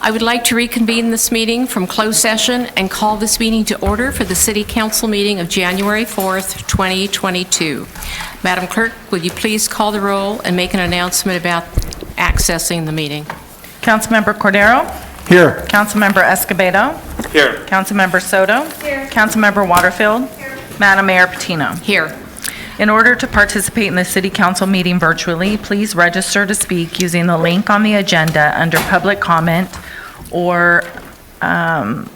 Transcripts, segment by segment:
I would like to reconvene this meeting from closed session and call this meeting to order for the City Council meeting of January 4th, 2022. Madam Clerk, would you please call the roll and make an announcement about accessing the meeting? Councilmember Cordero? Here. Councilmember Escobedo? Here. Councilmember Soto? Here. Councilmember Waterfield? Here. Madam Mayor Patino? Here. In order to participate in the City Council meeting virtually, please register to speak using the link on the agenda under public comment or, under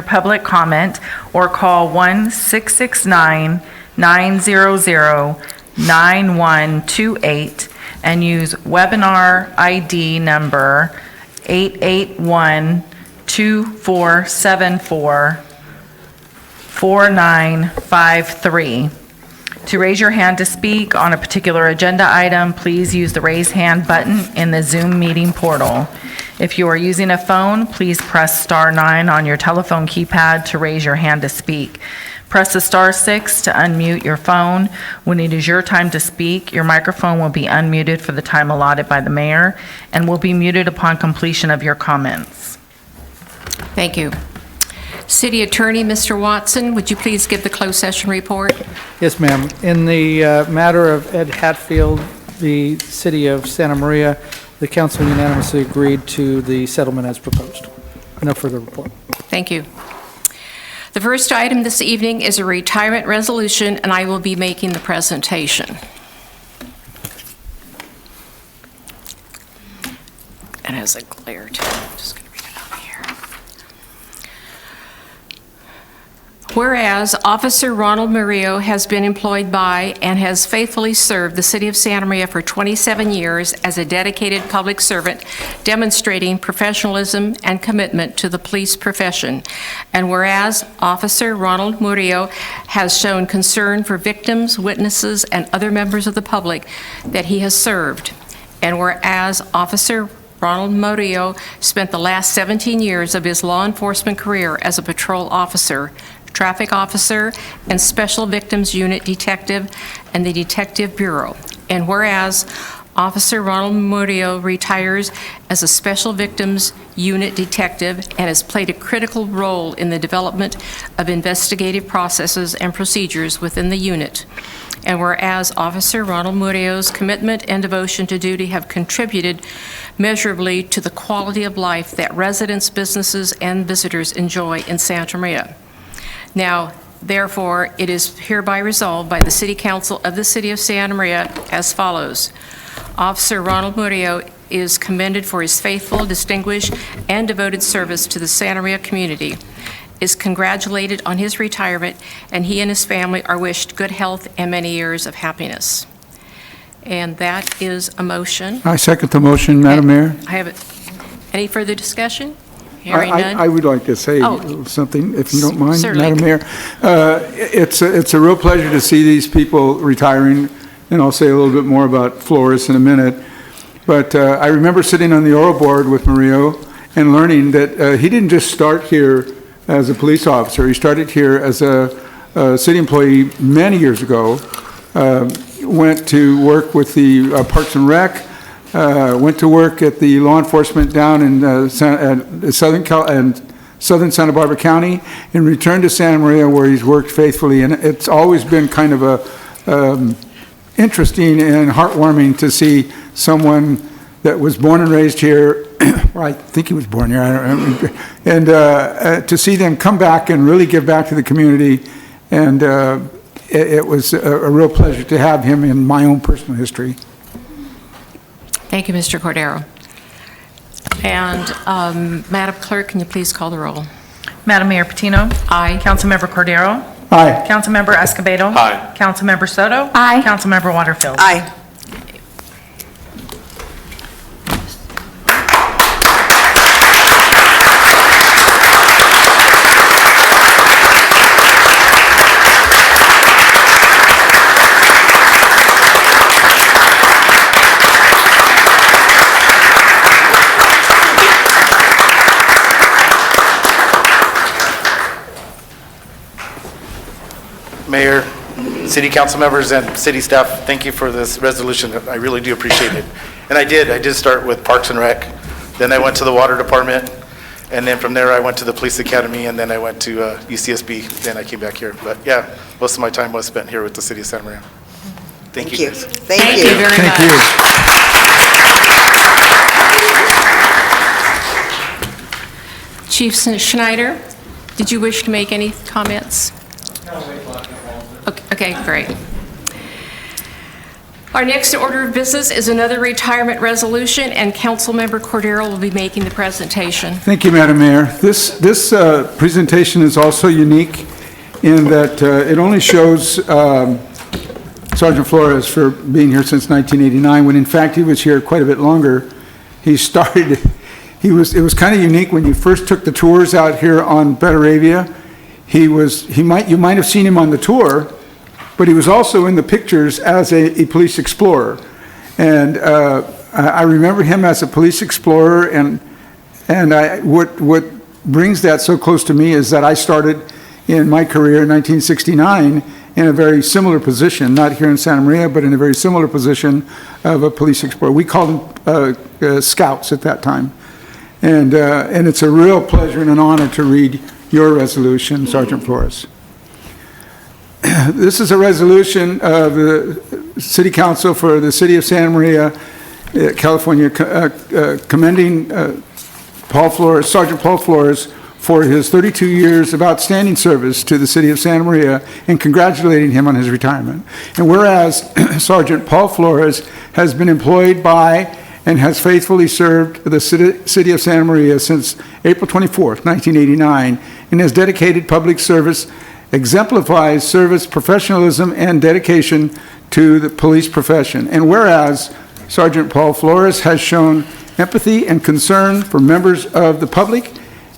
public comment, or call 1-669-900-9128 and use webinar ID number 881-2474-4953. To raise your hand to speak on a particular agenda item, please use the raise hand button in the Zoom meeting portal. If you are using a phone, please press *9 on your telephone keypad to raise your hand to speak. Press the *6 to unmute your phone. When it is your time to speak, your microphone will be unmuted for the time allotted by the mayor and will be muted upon completion of your comments. Thank you. City Attorney, Mr. Watson, would you please give the closed session report? Yes, ma'am. In the matter of Ed Hatfield, the City of Santa Maria, the council unanimously agreed to the settlement as proposed. No further report. Thank you. The first item this evening is a retirement resolution, and I will be making the presentation. It has a glare to it. I'm just going to read it out of here. Whereas Officer Ronald Murillo has been employed by and has faithfully served the City of Santa Maria for 27 years as a dedicated public servant, demonstrating professionalism and commitment to the police profession. And whereas Officer Ronald Murillo has shown concern for victims, witnesses, and other members of the public that he has served. And whereas Officer Ronald Murillo spent the last 17 years of his law enforcement career as a patrol officer, traffic officer, and Special Victims Unit detective and the Detective Bureau. And whereas Officer Ronald Murillo retires as a Special Victims Unit detective and has played a critical role in the development of investigative processes and procedures within the unit. And whereas Officer Ronald Murillo's commitment and devotion to duty have contributed measurably to the quality of life that residents, businesses, and visitors enjoy in Santa Maria. Now, therefore, it is hereby resolved by the City Council of the City of Santa Maria as follows. Officer Ronald Murillo is commended for his faithful, distinguished, and devoted service to the Santa Maria community, is congratulated on his retirement, and he and his family are wished good health and many years of happiness. And that is a motion. I second the motion, Madam Mayor. I have it. Any further discussion? Hearing none. I would like to say something, if you don't mind, certainly. Madam Mayor. It's a real pleasure to see these people retiring, and I'll say a little bit more about Flores in a minute. But I remember sitting on the oral board with Murillo and learning that he didn't just start here as a police officer. He started here as a city employee many years ago, went to work with the Parks and Rec, went to work at the law enforcement down in southern Santa Barbara County, and returned to Santa Maria where he's worked faithfully. And it's always been kind of a interesting and heartwarming to see someone that was born and raised here, or I think he was born here, I don't remember, and to see them come back and really give back to the community. And it was a real pleasure to have him in my own personal history. Thank you, Mr. Cordero. And Madam Clerk, can you please call the roll? Madam Mayor Patino? Aye. Councilmember Cordero? Aye. Councilmember Escobedo? Aye. Councilmember Soto? Aye. Councilmember Waterfield? Aye. Mayor, city council members, and city staff, thank you for this resolution. I really do appreciate it. And I did start with Parks and Rec Then I went to the water department, and then from there I went to the police academy, and then I went to UCSB. Then I came back here. But yeah, most of my time was spent here with the city of Santa Maria. Thank you, guys. Thank you very Thank much. you. Chief Schneider, did you wish to make any comments? Okay, great. Our next order of business is another retirement resolution, and Councilmember Cordero will be making the presentation. Thank you, Madam Mayor. This presentation is also unique in that it only shows Sergeant Flores for being here since 1989, when in fact he was here quite a bit longer. It was kind of unique when you first took the tours out here on Betaravia. You might have seen him on the tour, but he was also in the pictures as a police explorer. And I remember him as a police explorer, and what brings that so close to me is that I started in my career in 1969 in a very similar position, not here in Santa Maria, but in a very similar position of a police explorer. We called them scouts at that time. And it's a real pleasure and an honor to read your resolution, Sergeant Flores. This is a resolution of the City Council for the City of Santa Maria, California, commending Sergeant Paul Flores for his 32 years of outstanding service to the City of Santa Maria and congratulating him on his retirement. And whereas Sergeant Paul Flores has been employed by and has faithfully served the City of Santa Maria since April 24th, 1989, and his dedicated public service exemplifies service, professionalism, and dedication to the police profession. And whereas Sergeant Paul Flores has shown empathy and concern for members of the public,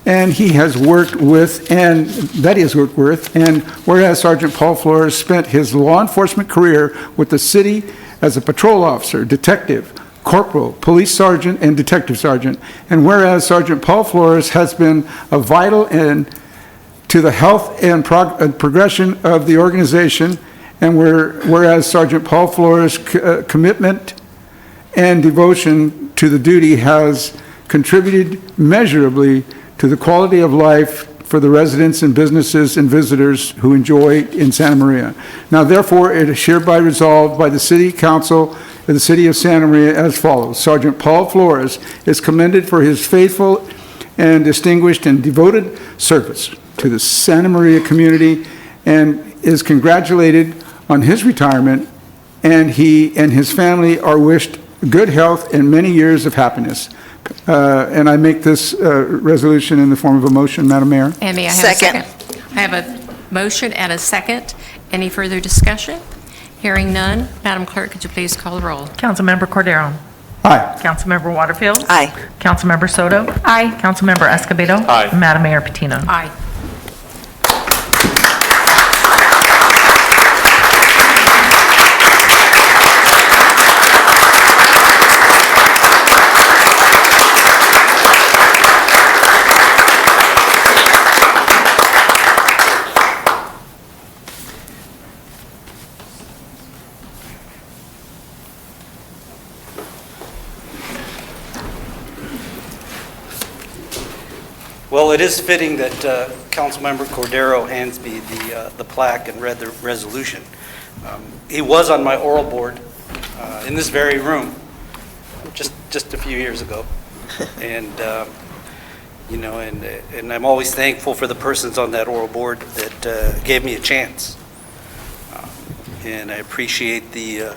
and he has worked with, and whereas Sergeant Paul Flores spent his law enforcement career with the city as a patrol officer, detective, corporal, police sergeant, and detective sergeant, and whereas Sergeant Paul Flores has been a vital to the health and progression of the organization, and whereas Sergeant Paul Flores' commitment and devotion to the duty has contributed measurably to the quality of life for the residents and businesses and visitors who enjoy in Santa Maria. Now, therefore, it is hereby resolved by the City Council of the City of Santa Maria as follows. Sergeant Paul Flores is commended for his faithful and distinguished and devoted service to the Santa Maria community and is congratulated on his retirement, and he and his family are wished good health and many years of happiness. And I make this resolution in the form of a motion, Madam Mayor. And may I have Second. a second? I have a motion and a second. Any further discussion? Hearing none, Madam Clerk, could you please call the roll? Councilmember Cordero. Aye. Councilmember Waterfield. Aye. Councilmember Soto. Aye. Councilmember Escobedo. Aye. Madam Mayor Patino. Aye. Well, it is fitting that Councilmember Cordero hands me the plaque and read the resolution. He was on my oral board in this very room just a few years ago. And, and I'm always thankful for the persons on that oral board that gave me a chance. And I appreciate the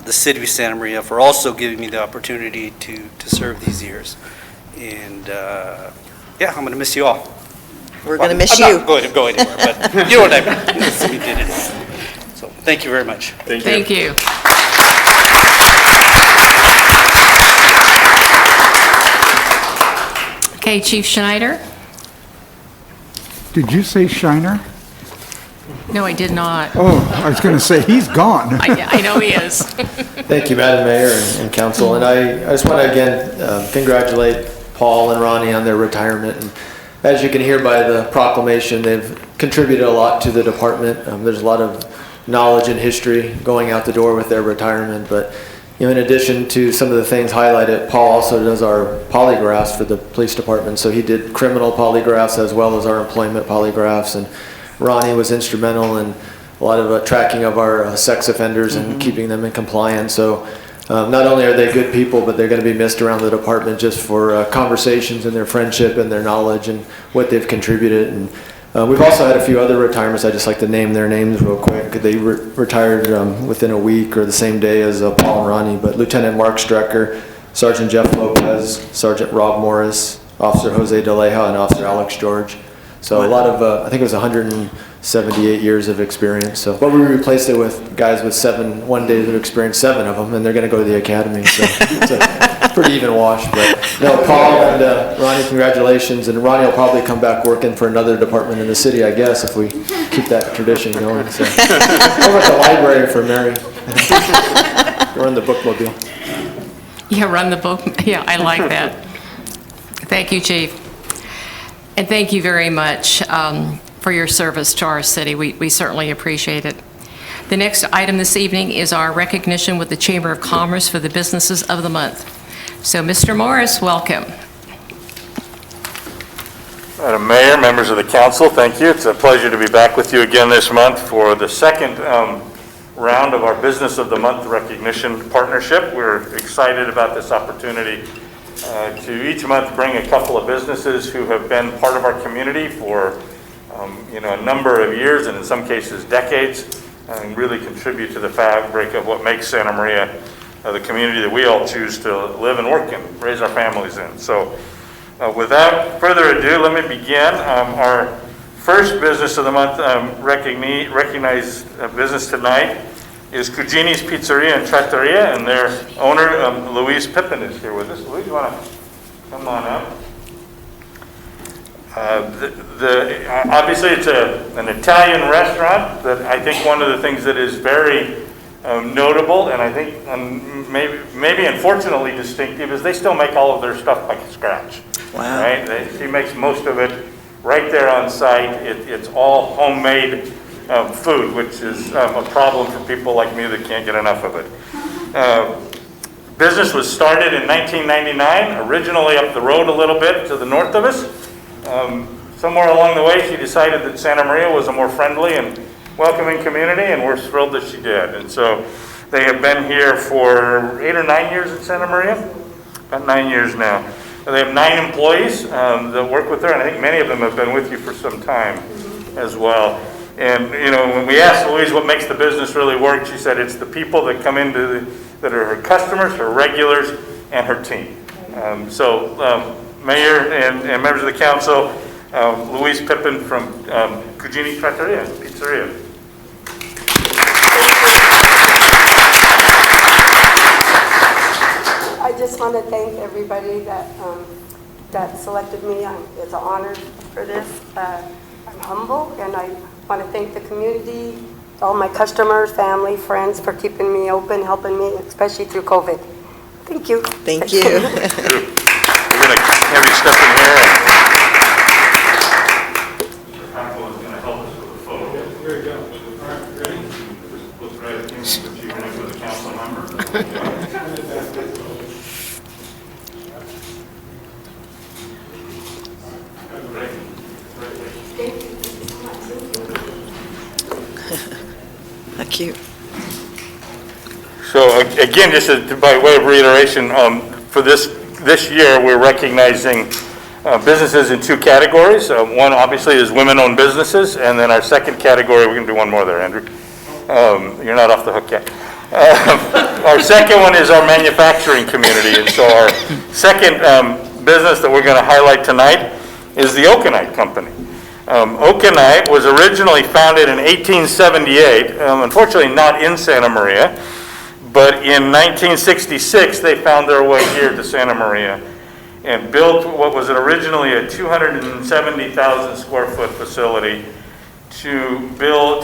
City of Santa Maria for also giving me the opportunity to serve these years. And yeah, I'm going to miss you all. We're going to miss I'm you. not going to go anywhere, but you know what I mean. We did it. So thank you very much. Thank you. Okay, Chief Schneider? Did you say Shiner? No, I did not. Oh, I was going to say, he's gone. I know he is. Thank you, Madam Mayor and Council. And I just want to again congratulate Paul and Ronnie on their retirement. And as you can hear by the proclamation, they've contributed a lot to the department. There's a lot of knowledge and history going out the door with their retirement, but in addition to some of the things highlighted, Paul also does our polygraphs for the police department. So he did criminal polygraphs as well as our employment polygraphs. And Ronnie was instrumental in a lot of tracking of our sex offenders and keeping them in compliance. So not only are they good people, but they're going to be missed around the department just for conversations and their friendship and their knowledge and what they've contributed. And we've also had a few other retirements. I'd just like to name their names real quick. They retired within a week or the same day as Paul and Ronnie, but Lieutenant Mark Strecker, Sergeant Jeff Lopez, Sergeant Rob Morris, Officer Jose DeLeja, and Officer Alex George. So a lot of, I think it was 178 years of experience. So, but we replaced it with guys with 1 day of experience, 7 of them, and they're going to go to the academy. So it's a pretty even wash. But no, Paul and Ronnie, congratulations. And Ronnie will probably come back working for another department in the city, I guess, if we keep that tradition going. So over at the library for Mary. Run the bookmobile. Yeah, run the book. Yeah, I like that. Thank you, Chief. And thank you very much for your service to our city. We certainly appreciate it. The next item this evening is our recognition with the Chamber of Commerce for the Businesses of the Month. So, Mr. Morris, welcome. Madam Mayor, members of the council, thank you. It's a pleasure to be back with you again this month for the second round of our Business of the Month recognition partnership. We're excited about this opportunity to each month bring a couple of businesses who have been part of our community for a number of years, and in some cases decades, and really contribute to the fabric of what makes Santa Maria the community that we all choose to live and work in, raise our families in. So without further ado, let me begin. Our first Business of the Month recognized business tonight is Cugini's Pizzeria in Chatharia, and their owner, Louise Pippin, is here with us. Louise, you want to come on up? Obviously, it's an Italian restaurant, that I think one of the things that is very notable, and I think maybe unfortunately distinctive, is they still make all of their stuff by scratch. Wow. Right? She makes most of it right there on site. It's all homemade food, which is a problem for people like me that can't get enough of it. Business was started in 1999, originally up the road a little bit to the north of us. Somewhere along the way, she decided that Santa Maria was a more friendly and welcoming community, and we're thrilled that she did. And so they have been here for 8 or 9 years in Santa Maria, about 9 years now. They have 9 employees that work with her, and I think many of them have been with you for some time as well. And when we asked Louise what makes the business really work, she said it's the people that come into that are her customers, her regulars, and her team. Mayor and members of the council, Louise Pippin from Cugini Trattoria, Pizzeria. I just want to thank everybody that selected me. It's an honor for this. I'm humble, and I want to thank the community, all my customers, family, friends for keeping me open, helping me, especially through COVID. Thank you. Thank you. We're going to have you step in here. Our council is going to help us with the photo. Here we go. All right, ready? Just look right at me, but you're going to be the council member. Thank you. So again, just by way of reiteration, for this year, we're recognizing businesses in 2 categories. One obviously is women-owned businesses, and then our second category, we're going to do one more there, Andrew. You're not off the hook yet. Our second one is our manufacturing community, and so our second business that we're going to highlight tonight is the Okanite Company. Okanite was originally founded in 1878, unfortunately not in Santa Maria, but in 1966 they found their way here to Santa Maria and built what was originally a 270,000 square foot facility to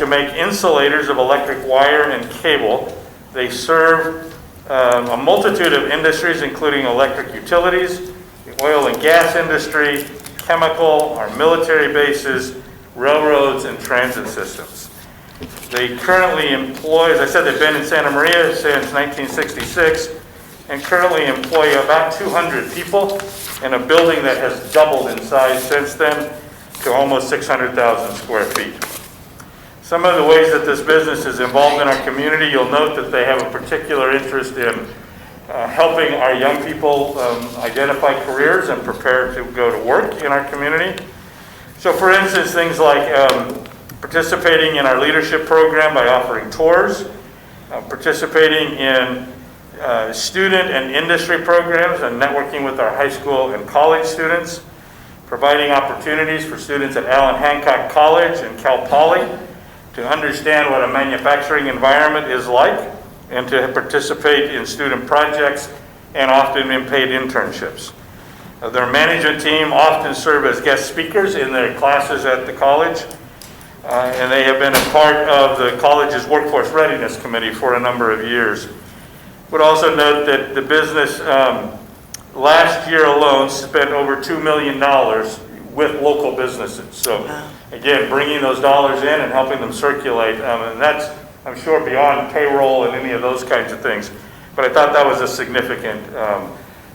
make insulators of electric wire and cable. They serve a multitude of industries, including electric utilities, the oil and gas industry, chemical, our military bases, railroads, and transit systems. They currently employ, as I said, they've been in Santa Maria since 1966, and currently employ about 200 people in a building that has doubled in size since then to almost 600,000 square feet. Some of the ways that this business is involved in our community, you'll note that they have a particular interest in helping our young people identify careers and prepare to go to work in our community. So for instance, things like participating in our leadership program by offering tours, participating in student and industry programs and networking with our high school and college students, providing opportunities for students at Allen Hancock College and Cal Poly to understand what a manufacturing environment is like and to participate in student projects and often in paid internships. Their management team often serve as guest speakers in their classes at the college, and they have been a part of the college's Workforce Readiness Committee for a number of years. Would also note that the business last year alone spent over $2 million with local businesses. So again, bringing those dollars in and helping them circulate, and that's, I'm sure, beyond payroll and any of those kinds of things. But I thought that was a significant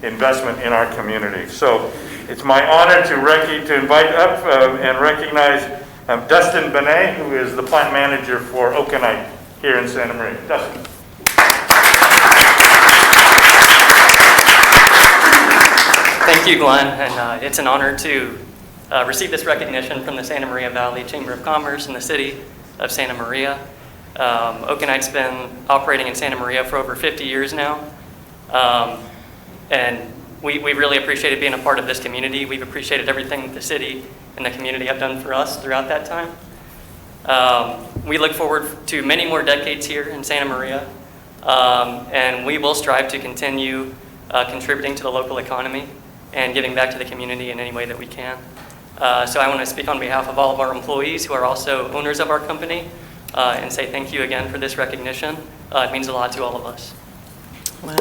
investment in our community. So it's my honor to invite up and recognize Dustin Benet, who is the plant manager for Okanite here in Santa Maria. Dustin. Thank you, Glenn, and it's an honor to receive this recognition from the Santa Maria Valley Chamber of Commerce and the City of Santa Maria. Okanite's been operating in Santa Maria for over 50 years now, and we really appreciated being a part of this community. We've appreciated everything that the city and the community have done for us throughout that time. We look forward to many more decades here in Santa Maria, and we will strive to continue contributing to the local economy and giving back to the community in any way that we can. So I want to speak on behalf of all of our employees who are also owners of our company and say thank you again for this recognition. It means a lot to all of us. Wow.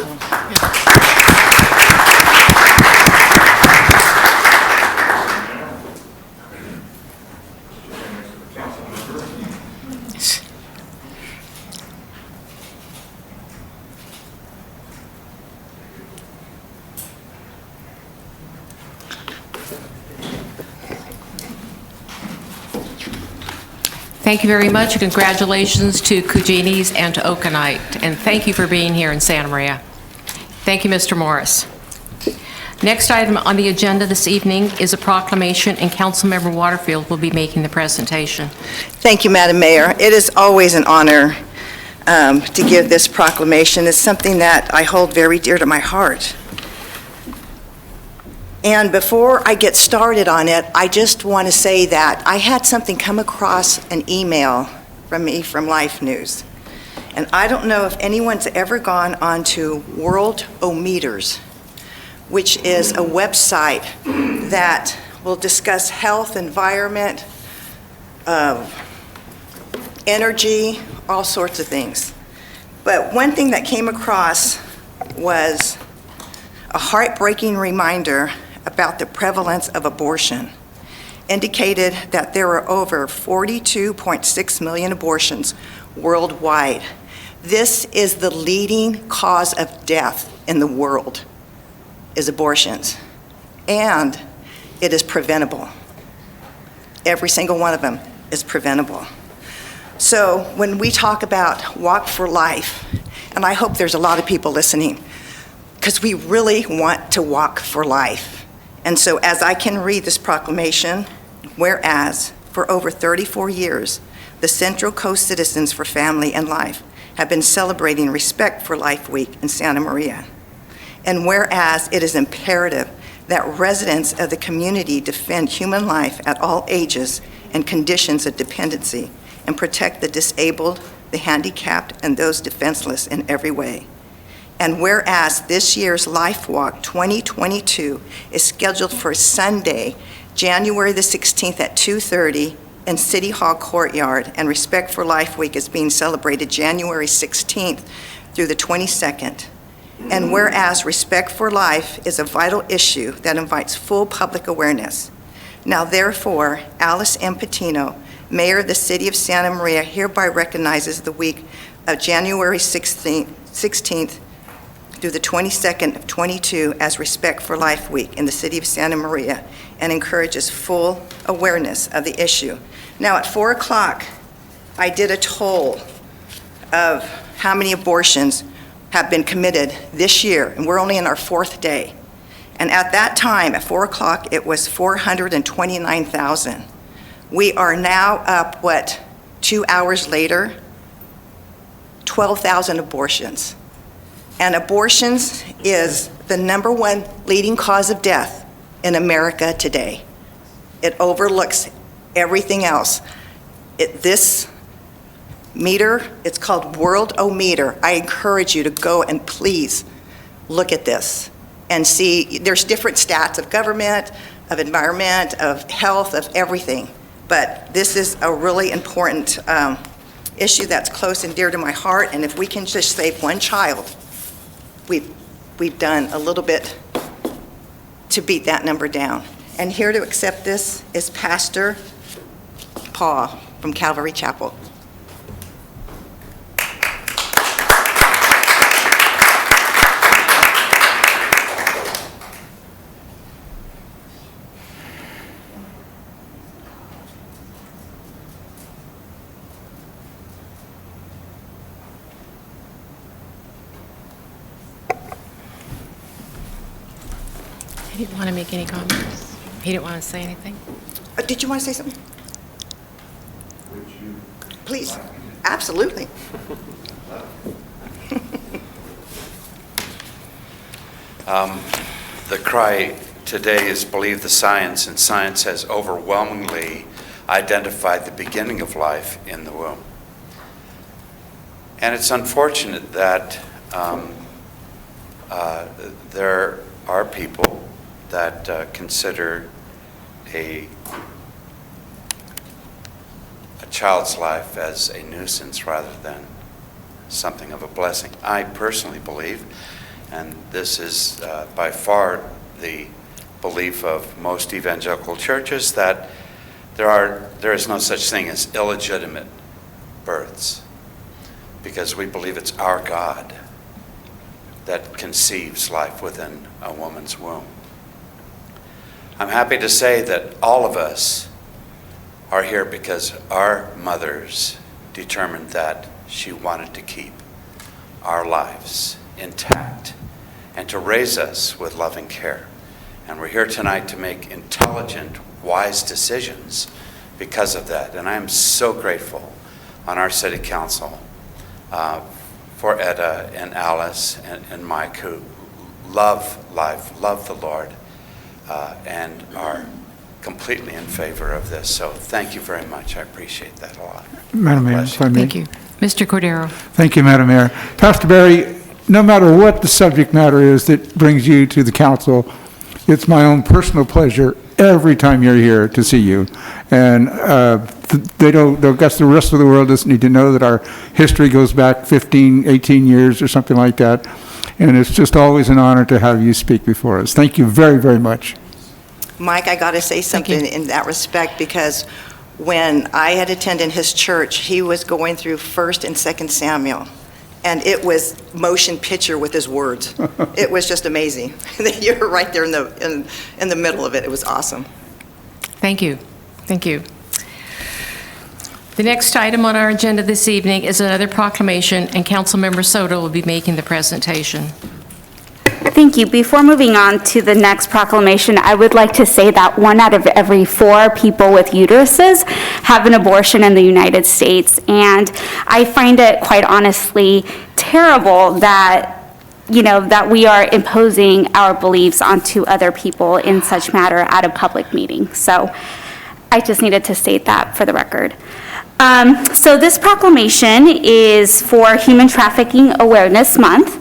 Thank you very much. Congratulations to Cugini's and to Okanite. And thank you for being here in Santa Maria. Thank you, Mr. Morris. Next item on the agenda this evening is a proclamation, and Councilmember Waterfield will be making the presentation. Thank you, Madam Mayor. It is always an honor to give this proclamation. It's something that I hold very dear to my heart. And before I get started on it, I just want to say that I had something come across an email from me from Life News. And I don't know if anyone's ever gone onto Worldometers, which is a website that will discuss health, environment, energy, all sorts of things. But one thing that came across was a heartbreaking reminder about the prevalence of abortion. Indicated that there are over 42.6 million abortions worldwide. This is the leading cause of death in the world, is abortions. And it is preventable. Every single one of them is preventable. So when we talk about Walk for Life, and I hope there's a lot of people listening, because we really want to walk for life. And so as I can read this proclamation, whereas for over 34 years, the Central Coast Citizens for Family and Life have been celebrating Respect for Life Week in Santa Maria. And whereas it is imperative that residents of the community defend human life at all ages and conditions of dependency and protect the disabled, the handicapped, and those defenseless in every way. And whereas this year's Life Walk 2022 is scheduled for Sunday, January the 16th at 2:30 in City Hall Courtyard, and Respect for Life Week is being celebrated January 16th through the 22nd. And whereas Respect for Life is a vital issue that invites full public awareness. Now therefore, Alice M. Patino, Mayor of the City of Santa Maria hereby recognizes the week of January 16th through the 22nd of 22 as Respect for Life Week in the City of Santa Maria and encourages full awareness of the issue. Now, at 4 o'clock, I did a toll of how many abortions have been committed this year, and we're only in our 4th day. And at that time, at 4 o'clock, it was 429,000. We are now up, 2 hours later, 12,000 abortions. And abortions is the #1 leading cause of death in America today. It overlooks everything else. This meter, it's called World-O-Meter. I encourage you to go and please look at this and see. There's different stats of government, of environment, of health, of everything. But this is a really important issue that's close and dear to my heart. And if we can just save one child, we've done a little bit to beat that number down. And here to accept this is Pastor Paul from Calvary Chapel. He didn't want to make any comments. He didn't want to say anything. Did you want to say something? Please, absolutely. The cry today is believe the science, and science has overwhelmingly identified the beginning of life in the womb. And it's unfortunate that there are people that consider a child's life as a nuisance rather than something of a blessing. I personally believe, and this is by far the belief of most evangelical churches, that there is no such thing as illegitimate births, because we believe it's our God that conceives life within a woman's womb. I'm happy to say that all of us are here because our mothers determined that she wanted to keep our lives intact and to raise us with loving care. And we're here tonight to make intelligent, wise decisions because of that. And I am so grateful on our city council for Etta and Alice and Mike, who love life, love the Lord, and are completely in favor of this. So thank you very much. I appreciate that a lot. Madam Mayor, if I may. Thank you. Mr. Cordero. Thank you, Madam Mayor. Pastor Barry, no matter what the subject matter is that brings you to the council, it's my own personal pleasure every time you're here to see you. And I guess the rest of the world doesn't need to know that our history goes back 15, 18 years or something like that. And it's just always an honor to have you speak before us. Thank you very, very much. Mike, I got to say something in that respect, because when I had attended his church, he was going through 1 and 2 Samuel, and it was motion picture with his words. It was just amazing. You were right there in the middle of it. It was awesome. Thank you. Thank you. The next item on our agenda this evening is another proclamation, and Councilmember Soto will be making the presentation. Thank you. Before moving on to the next proclamation, I would like to say that 1 out of every 4 people with uteruses have an abortion in the United States. And I find it quite honestly terrible that, that we are imposing our beliefs onto other people in such matter at a public meeting. So I just needed to state that for the record. So this proclamation is for Human Trafficking Awareness Month.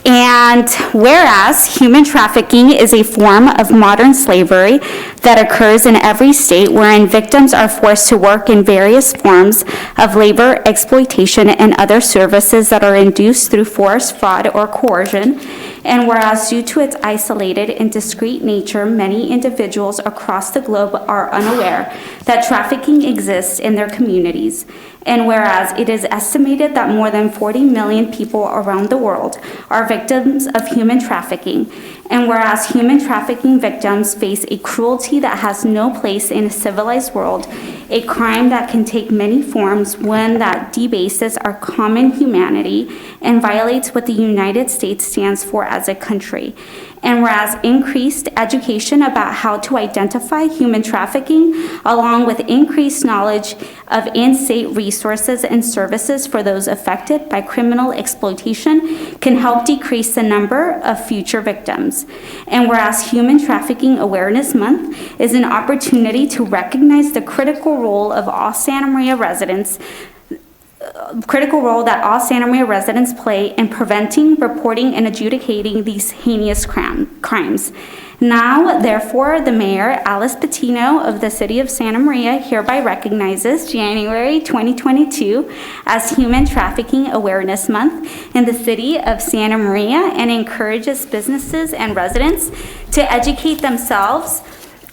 And whereas human trafficking is a form of modern slavery that occurs in every state wherein victims are forced to work in various forms of labor, exploitation, and other services that are induced through force, fraud, or coercion. And whereas due to its isolated and discrete nature, many individuals across the globe are unaware that trafficking exists in their communities. And whereas it is estimated that more than 40 million people around the world are victims of human trafficking, and whereas human trafficking victims face a cruelty that has no place in a civilized world, a crime that can take many forms, one that debases our common humanity and violates what the United States stands for as a country. And whereas increased education about how to identify human trafficking, along with increased knowledge of in-state resources and services for those affected by criminal exploitation, can help decrease the number of future victims. And whereas Human Trafficking Awareness Month is an opportunity to recognize the critical role that all Santa Maria residents play in preventing, reporting, and adjudicating these heinous crimes. Now, therefore, the Mayor, Alice Patino of the City of Santa Maria, hereby recognizes January 2022 as Human Trafficking Awareness Month in the City of Santa Maria and encourages businesses and residents to educate themselves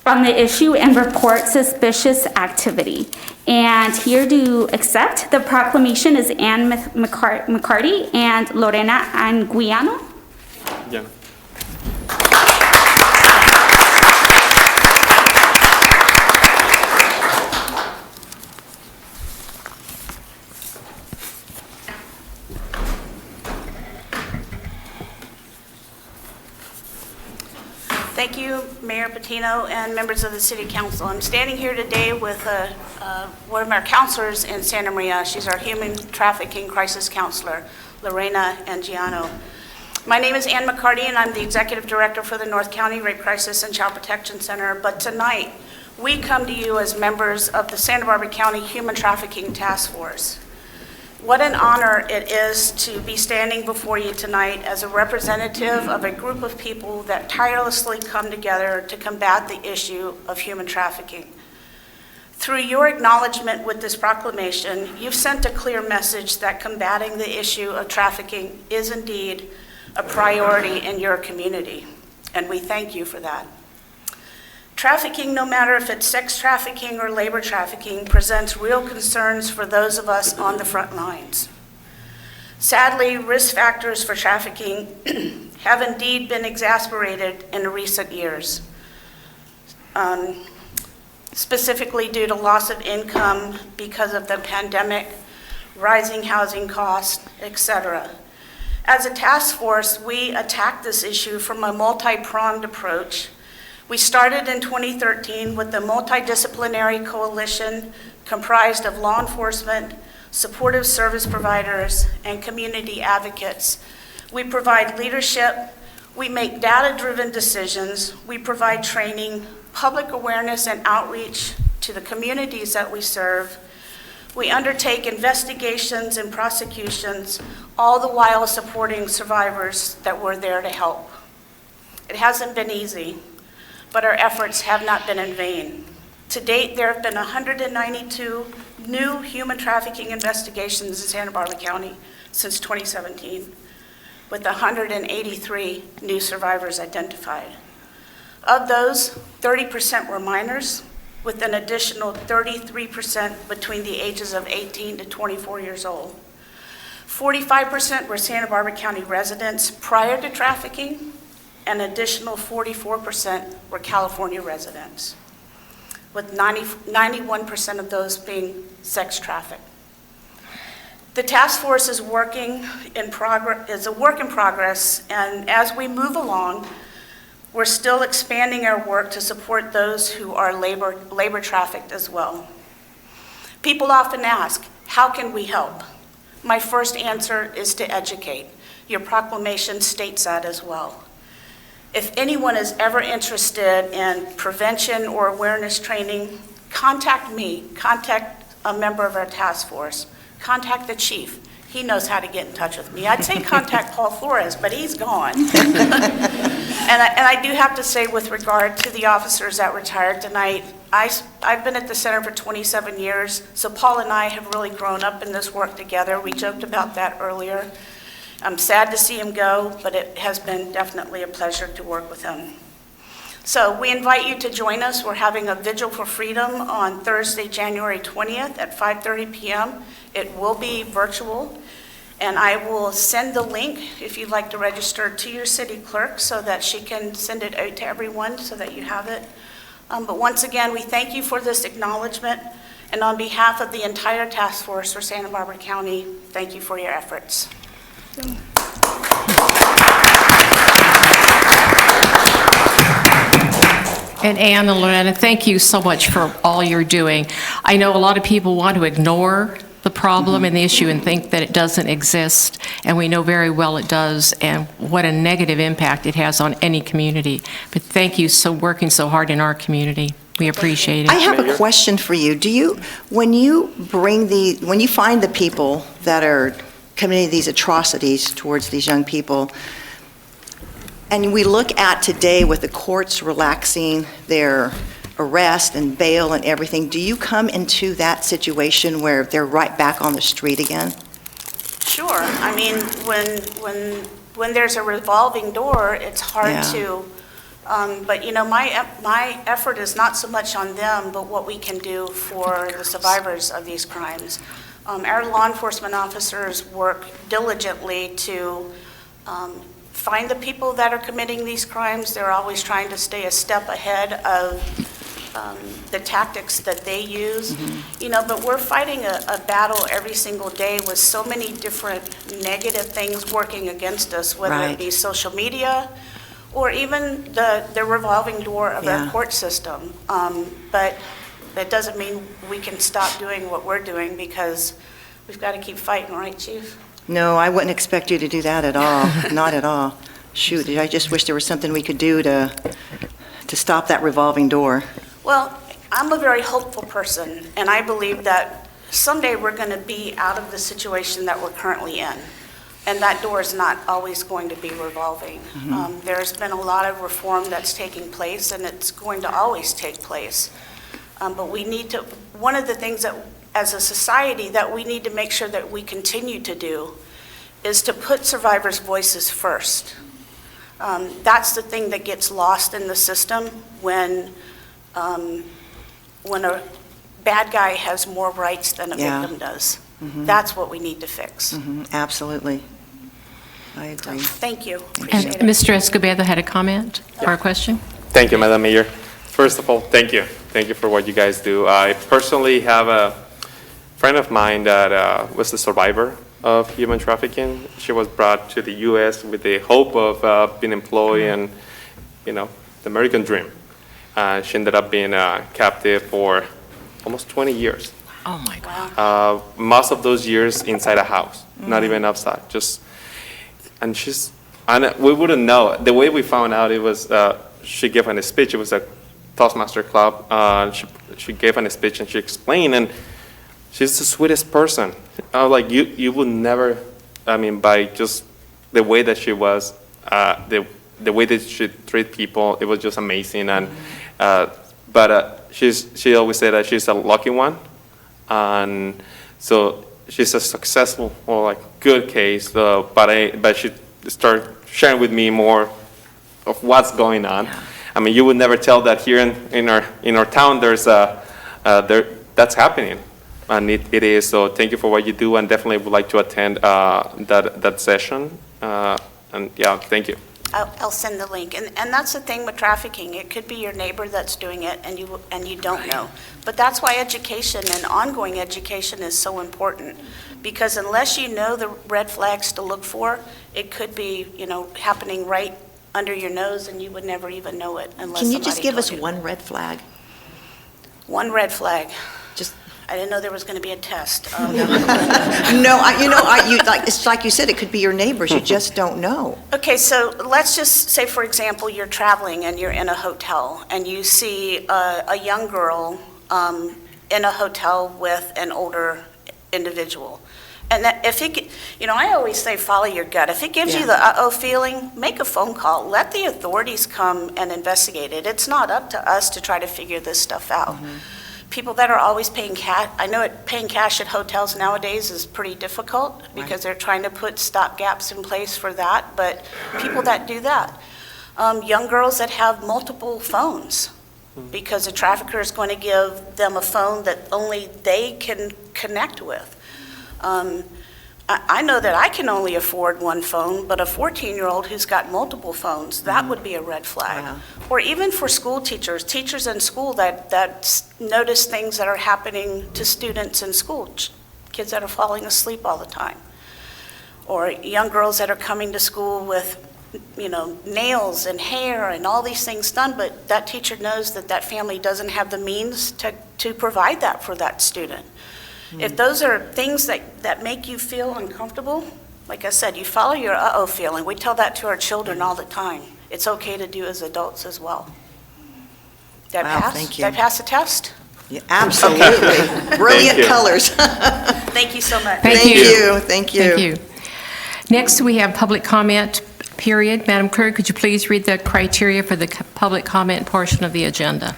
on the issue and report suspicious activity. And here to accept the proclamation is Ann McCarty and Lorena Anguiano. Yeah. Thank you, Mayor Patino and members of the City Council. I'm standing here today with one of our counselors in Santa Maria. She's our Human Trafficking Crisis Counselor, Lorena Angiano. My name is Ann McCarty, and I'm the Executive Director for the North County Rape Crisis and Child Protection Center. But tonight, we come to you as members of the Santa Barbara County Human Trafficking Task Force. What an honor it is to be standing before you tonight as a representative of a group of people that tirelessly come together to combat the issue of human trafficking. Through your acknowledgement with this proclamation, you've sent a clear message that combating the issue of trafficking is indeed a priority in your community, and we thank you for that. Trafficking, no matter if it's sex trafficking or labor trafficking, presents real concerns for those of us on the front lines. Sadly, risk factors for trafficking have indeed been exacerbated in recent years, specifically due to loss of income because of the pandemic, rising housing costs, etc. As a task force, we attack this issue from a multi-pronged approach. We started in 2013 with the multidisciplinary coalition comprised of law enforcement, supportive service providers, and community advocates. We provide leadership, we make data-driven decisions, we provide training, public awareness and outreach to the communities that we serve. We undertake investigations and prosecutions, all the while supporting survivors that were there to help. It hasn't been easy, but our efforts have not been in vain. To date, there have been 192 new human trafficking investigations in Santa Barbara County since 2017, with 183 new survivors identified. Of those, 30% were minors, with an additional 33% between the ages of 18 to 24 years old. 45% were Santa Barbara County residents prior to trafficking, an additional 44% were California residents, with 91% of those being sex trafficked. The task force is a work in progress, and as we move along, we're still expanding our work to support those who are labor trafficked as well. People often ask, how can we help? My first answer is to educate. Your proclamation states that as well. If anyone is ever interested in prevention or awareness training, contact me, contact a member of our task force, contact the chief. He knows how to get in touch with me. I'd say contact Paul Flores, but he's gone. And I do have to say, with regard to the officers that retired tonight, I've been at the center for 27 years, so Paul and I have really grown up in this work together. We joked about that earlier. I'm sad to see him go, but it has been definitely a pleasure to work with him. So we invite you to join us. We're having a Vigil for Freedom on Thursday, January 20th at 5:30 p.m. It will be virtual, and I will send the link, if you'd like to register, to your city clerk so that she can send it out to everyone so that you have it. But once again, we thank you for this acknowledgement, and on behalf of the entire task force for Santa Barbara County, thank you for your efforts. And Ann and Loretta, thank you so much for all you're doing. I know a lot of people want to ignore the problem and the issue and think that it doesn't exist, and we know very well it does, and what a negative impact it has on any community. But thank you for working so hard in our community. We appreciate it. I have a question for you. When you find the people that are committing these atrocities towards these young people, and we look at today with the courts relaxing their arrest and bail and everything, do you come into that situation where they're right back on the street again? Sure. I mean, when there's a revolving door, it's hard to, but you know, my effort is not so much on them, but what we can do for the survivors of these crimes. Our law enforcement officers work diligently to find the people that are committing these crimes. They're always trying to stay a step ahead of the tactics that they use. You know, but we're fighting a battle every single day with so many different negative things working against us, whether it be social media or even the revolving door of our court system. But that doesn't mean we can stop doing what we're doing, because we've got to keep fighting, right, Chief? No, I wouldn't expect you to do that at all. Not at all. Shoot, I just wish there was something we could do to stop that revolving door. Well, I'm a very hopeful person, and I believe that someday we're going to be out of the situation that we're currently in, and that door is not always going to be revolving. There's been a lot of reform that's taking place, and it's going to always take place. But we need to, one of the things that as a society that we need to make sure that we continue to do is to put survivors' voices first. That's the thing that gets lost in the system when a bad guy has more rights than a victim does. That's what we need to fix. Absolutely. I agree. Thank you. And Mr. Escobedo had a comment or a question? Thank you, Madam Mayor. First of all, thank you. Thank you for what you guys do. I personally have a friend of mine that was a survivor of human trafficking. She was brought to the U.S. with the hope of being employed and, you know, the American dream. She ended up being captive for almost 20 years. Oh my God. Most of those years inside a house, not even outside. And we wouldn't know. The way we found out, it was she gave a speech. It was a Toastmaster club. She gave a speech and she explained, and she's the sweetest person. Like you would never, I mean, by just the way that she was, the way that she treated people, it was just amazing. And but she always said that she's a lucky one, and so she's a successful or like good case. But she started sharing with me more of what's going on. I mean, you would never tell that here in our town. There's that's happening. And it is, so thank you for what you do, and definitely would like to attend that session. And yeah, thank you. I'll send the link. And that's the thing with trafficking. It could be your neighbor that's doing it and you don't know. But that's why education and ongoing education is so important. Because unless you know the red flags to look for, it could be, you know, happening right under your nose and you would never even know it unless Can you just give us you. one red flag? One red flag. Just I didn't know there was going to be a test. No, it's like you said, it could be your neighbors. You just don't know. Okay, so let's just say, for example, you're traveling and you're in a hotel and you see a young girl in a hotel with an older individual. And that if it, you know, I always say follow your gut. If it gives you the uh-oh feeling, make a phone call. Let the authorities come and investigate it. It's not up to us to try to figure this stuff out. people that are always paying cash. I know paying cash at hotels nowadays is pretty difficult because they're trying to put stop gaps in place for that, but people that do that. Young girls that have multiple phones because the trafficker is going to give them a phone that only they can connect with. I know that I can only afford one phone, but a 14-year-old who's got multiple phones, that would be a red flag. Wow. Or even for school teachers in school that notice things that are happening to students in school, kids that are falling asleep all the time. Or young girls that are coming to school with, nails and hair and all these things done, but that teacher knows that family doesn't have the means to provide that for that student. If those are things that make you feel uncomfortable, like I said, you follow your uh-oh feeling. We tell that to our children all the time. It's okay to do as adults as well. Did I Wow, pass? thank you. Did I pass the test? Yeah, absolutely. Brilliant colors. Thank you so much. Thank you. Thank you. Thank you. Next, we have public comment period. Madam Clerk, could you please read the criteria for the public comment portion of the agenda?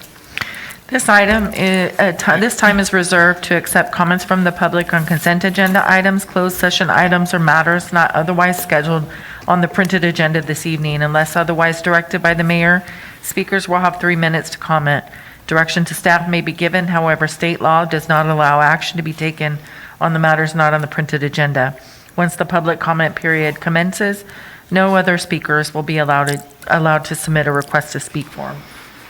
This time is reserved to accept comments from the public on consent agenda items, closed session items, or matters not otherwise scheduled on the printed agenda this evening. Unless otherwise directed by the mayor, speakers will have 3 minutes to comment. Direction to staff may be given, however, state law does not allow action to be taken on the matters not on the printed agenda. Once the public comment period commences, no other speakers will be allowed to submit a request to speak form.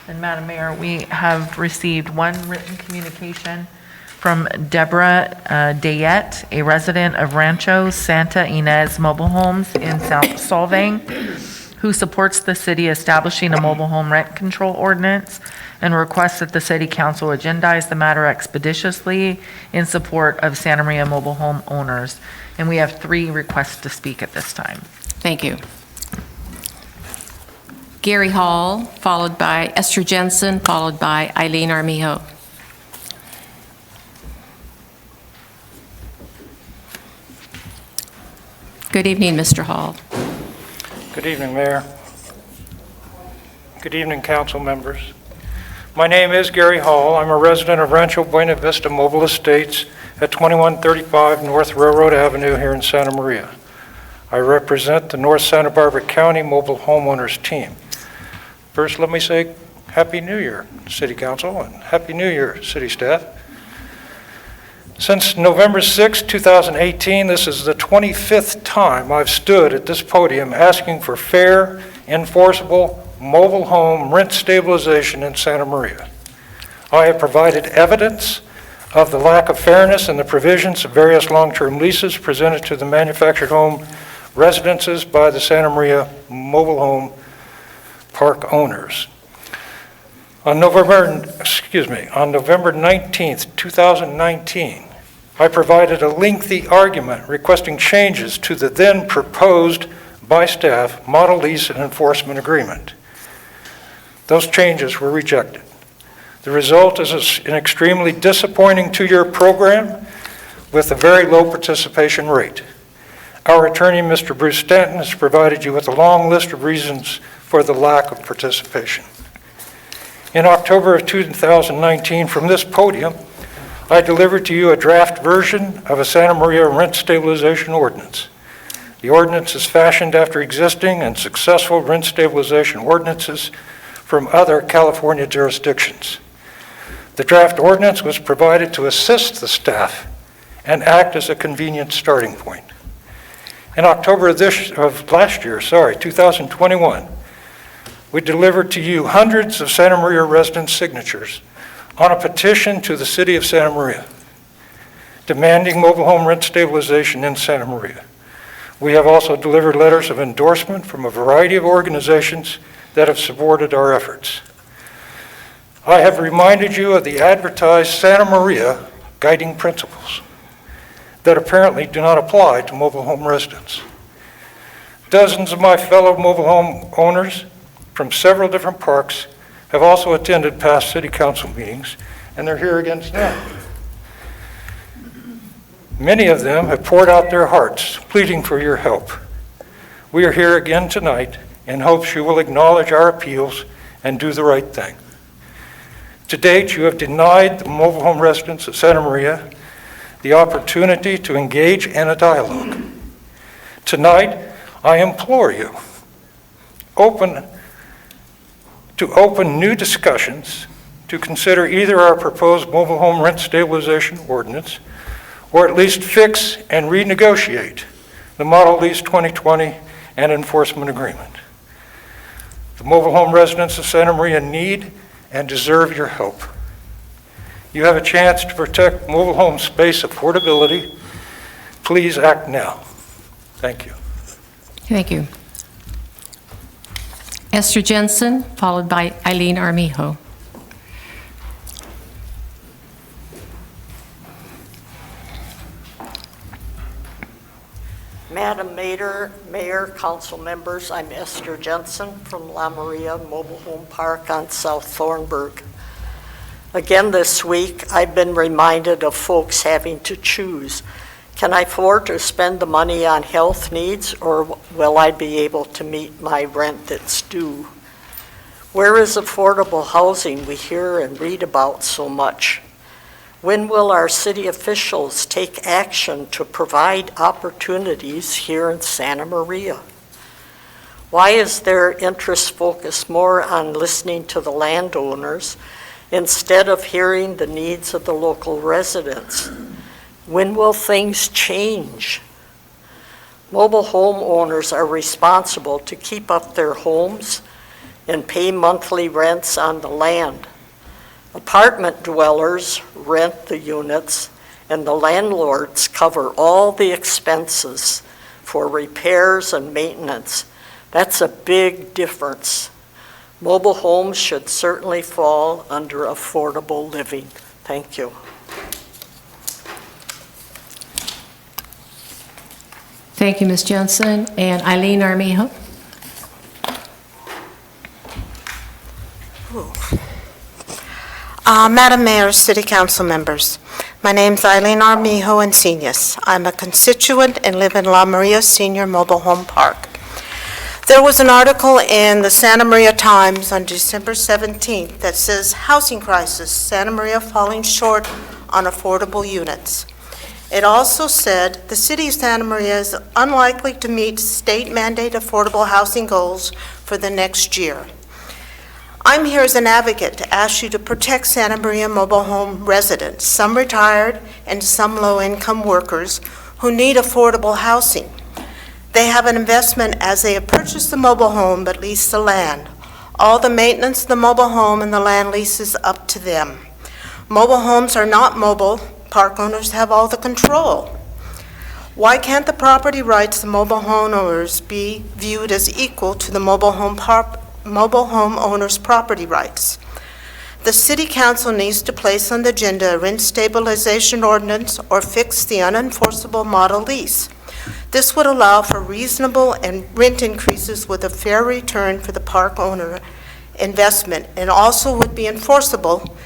And Madam Mayor, we have received one written communication from Deborah Dayette, a resident of Rancho Santa Ynez Mobile Homes in South Solvang, who supports the city establishing a mobile home rent control ordinance and requests that the city council agendize the matter expeditiously in support of Santa Maria mobile home owners. And we have 3 requests to speak at this time. Thank you. Gary Hall, followed by Esther Jensen, followed by Eileen Armijo. Good evening, Mr. Hall. Good evening, Mayor. Good evening, council members. My name is Gary Hall. I'm a resident of Rancho Buena Vista Mobile Estates at 2135 North Railroad Avenue here in Santa Maria. I represent the North Santa Barbara County Mobile Homeowners Team. First, let me say Happy New Year, City Council, and Happy New Year, City staff. Since November 6, 2018, this is the 25th time I've stood at this podium asking for fair, enforceable mobile home rent stabilization in Santa Maria. I have provided evidence of the lack of fairness in the provisions of various long-term leases presented to the manufactured home residences by the Santa Maria mobile home park owners. On November 19th, 2019, I provided a lengthy argument requesting changes to the then proposed by staff model lease and enforcement agreement. Those changes were rejected. The result is an extremely disappointing 2-year program with a very low participation rate. Our attorney, Mr. Bruce Stanton, has provided you with a long list of reasons for the lack of participation. In October of 2019, from this podium, I delivered to you a draft version of a Santa Maria rent stabilization ordinance. The ordinance is fashioned after existing and successful rent stabilization ordinances from other California jurisdictions. The draft ordinance was provided to assist the staff and act as a convenient starting point. In October of last year, 2021, we delivered to you hundreds of Santa Maria residents' signatures on a petition to the City of Santa Maria demanding mobile home rent stabilization in Santa Maria. We have also delivered letters of endorsement from a variety of organizations that have supported our efforts. I have reminded you of the advertised Santa Maria guiding principles that apparently do not apply to mobile home residents. Dozens of my fellow mobile home owners from several different parks have also attended past city council meetings, and they're here again tonight. Many of them have poured out their hearts, pleading for your help. We are here again tonight in hopes you will acknowledge our appeals and do the right thing. To date, you have denied the mobile home residents of Santa Maria the opportunity to engage in a dialogue. Tonight, I implore you to open new discussions to consider either our proposed mobile home rent stabilization ordinance or at least fix and renegotiate the Model Lease 2020 and enforcement agreement. The mobile home residents of Santa Maria need and deserve your help. You have a chance to protect mobile home space affordability. Please act now. Thank you. Thank you. Esther Jensen, followed by Eileen Armijo. Madam Mayor, council members, I'm Esther Jensen from La Maria Mobile Home Park on South Thornburg. Again this week, I've been reminded of folks having to choose. Can I afford to spend the money on health needs, or will I be able to meet my rent that's due? Where is affordable housing we hear and read about so much? When will our city officials take action to provide opportunities here in Santa Maria? Why is their interest focused more on listening to the landowners instead of hearing the needs of the local residents? When will things change? Mobile home owners are responsible to keep up their homes and pay monthly rents on the land. Apartment dwellers rent the units, and the landlords cover all the expenses for repairs and maintenance. That's a big difference. Mobile homes should certainly fall under affordable living. Thank you. Thank you, Ms. Jensen. And Eileen Armijo. Madam Mayor, City Council members, my name's Eileen Armijo Encinas. I'm a constituent and live in La Maria Senior Mobile Home Park. There was an article in the Santa Maria Times on December 17th that says, "Housing crisis, Santa Maria falling short on affordable units." It also said, "The city of Santa Maria is unlikely to meet state-mandated affordable housing goals for the next year." I'm here as an advocate to ask you to protect Santa Maria mobile home residents, some retired and some low-income workers who need affordable housing. They have an investment as they have purchased the mobile home but lease the land. All the maintenance of the mobile home and the land lease is up to them. Mobile homes are not mobile. Park owners have all the control. Why can't the property rights of mobile home owners be viewed as equal to the mobile home owners' property rights? The City Council needs to place on the agenda a rent stabilization ordinance or fix the unenforceable model lease. This would allow for reasonable and rent increases with a fair return for the park owner investment, and also would be enforceable,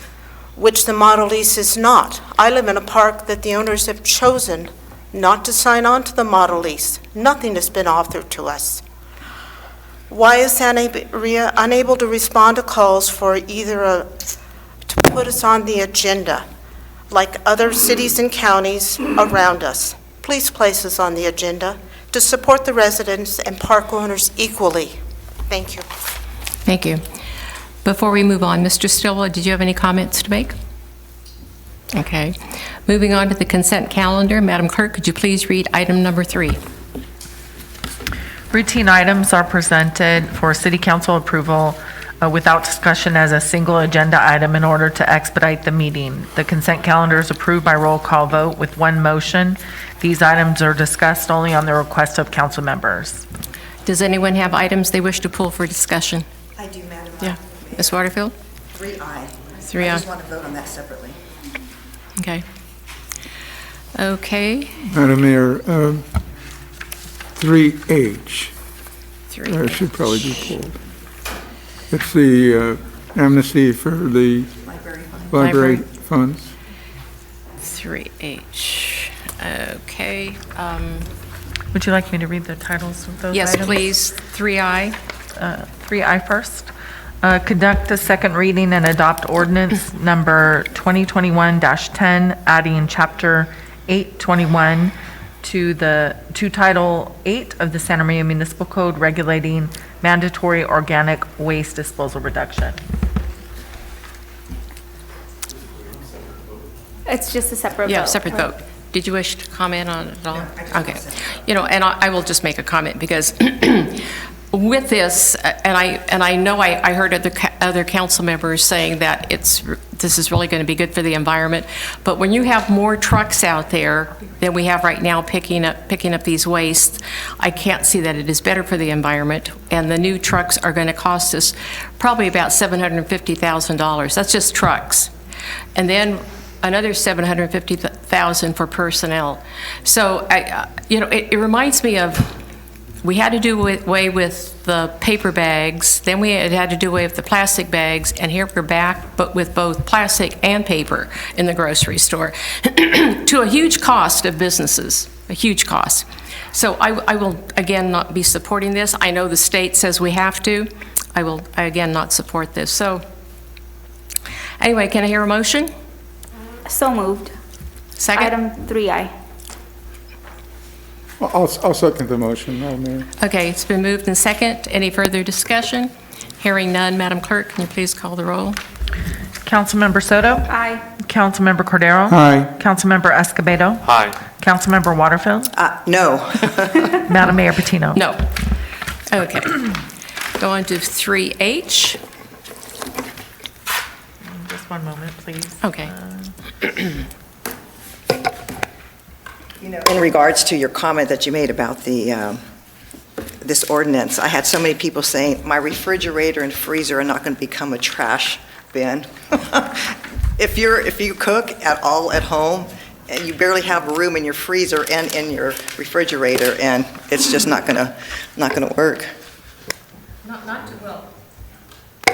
which the model lease is not. I live in a park that the owners have chosen not to sign on to the model lease. Nothing has been offered to us. Why is Santa Maria unable to respond to calls for to put us on the agenda like other cities and counties around us? Please place us on the agenda to support the residents and park owners equally. Thank you. Thank you. Before we move on, Mr. Stilla, did you have any comments to make? Okay. Moving on to the consent calendar. Madam Clerk, could you please read item number 3? Routine items are presented for City Council approval without discussion as a single agenda item in order to expedite the meeting. The consent calendar is approved by roll call vote with one motion. These items are discussed only on the request of council members. Does anyone have items they wish to pull for discussion? I do, Madam Yeah. Mayor. Ms. Waterfield? 3I. 3I. I just want to vote on that separately. Okay. Okay. Madam Mayor, 3H. 3H. Should probably be pulled. It's the amnesty for the library funds. 3H. Okay. Would you like me to read the titles of those Yes, items? please. 3I. 3I first. Conduct a second reading and adopt ordinance number 2021-10, adding Chapter 821 to Title 8 of the Santa Maria Municipal Code regulating mandatory organic waste disposal reduction. It's just a separate vote. Yeah, separate vote. Did you wish to comment on it at all? Okay. You know, and I will just make a comment because with this, and I know I heard other council members saying that this is really going to be good for the environment, but when you have more trucks out there than we have right now picking up these wastes, I can't see that it is better for the environment. And the new trucks are going to cost us probably about $750,000. That's just trucks, and then another $750,000 for personnel. So it reminds me of. We had to do away with the paper bags, then we had to do away with the plastic bags, and here we're back, but with both plastic and paper in the grocery store, to a huge cost of businesses, a huge cost. So I will, again, not be supporting this. I know the state says we have to. I will, again, not support this. So anyway, can I hear a motion? So moved. Second? Item 3I. I'll second the motion, Madam Mayor. Okay, it's been moved and second. Any further discussion? Hearing none, Madam Clerk, can you please call the roll? Councilmember Soto? Aye. Councilmember Cordero? Aye. Councilmember Escobedo? Aye. Councilmember Waterfield? No. Madam Mayor Patino? No. Okay. Go on to 3H. Just one moment, please. Okay. In regards to your comment that you made about this ordinance, I had so many people saying, my refrigerator and freezer are not going to become a trash bin. If you cook at all at home, and you barely have room in your freezer and in your refrigerator, and it's just not going to work.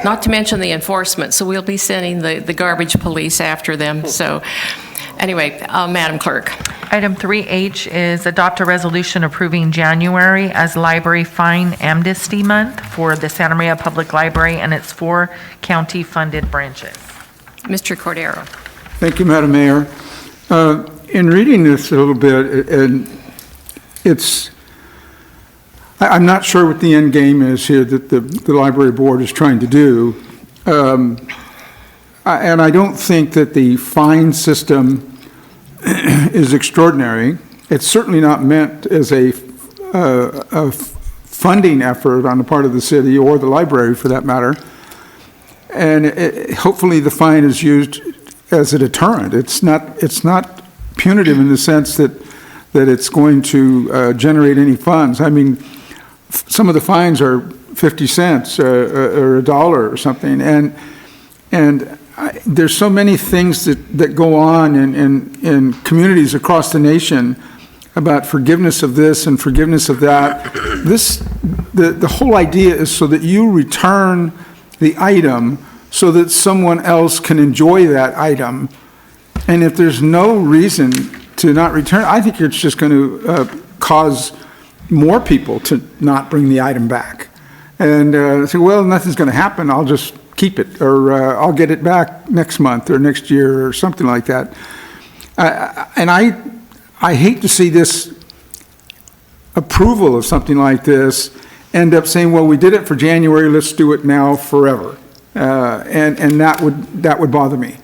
Not to mention the enforcement, so we'll be sending the garbage police after them. So anyway, Madam Clerk. Item 3H is adopt a resolution approving January as Library Fine Amnesty Month for the Santa Maria Public Library and its 4 county-funded branches. Mr. Cordero. Thank you, Madam Mayor. In reading this a little bit, and I'm not sure what the end game is here that the library board is trying to do. And I don't think that the fine system is extraordinary. It's certainly not meant as a funding effort on the part of the city or the library for that matter. And hopefully the fine is used as a deterrent. It's not punitive in the sense that it's going to generate any funds. I mean, some of the fines are 50 cents or $1 or something. And there's so many things that go on in communities across the nation about forgiveness of this and forgiveness of that. The whole idea is so that you return the item so that someone else can enjoy that item. And if there's no reason to not return, I think it's just going to cause more people to not bring the item back. And say, well, nothing's going to happen, I'll just keep it, or I'll get it back next month or next year or something like that. And I hate to see this approval of something like this end up saying, well, we did it for January, let's do it now forever. And that would bother me.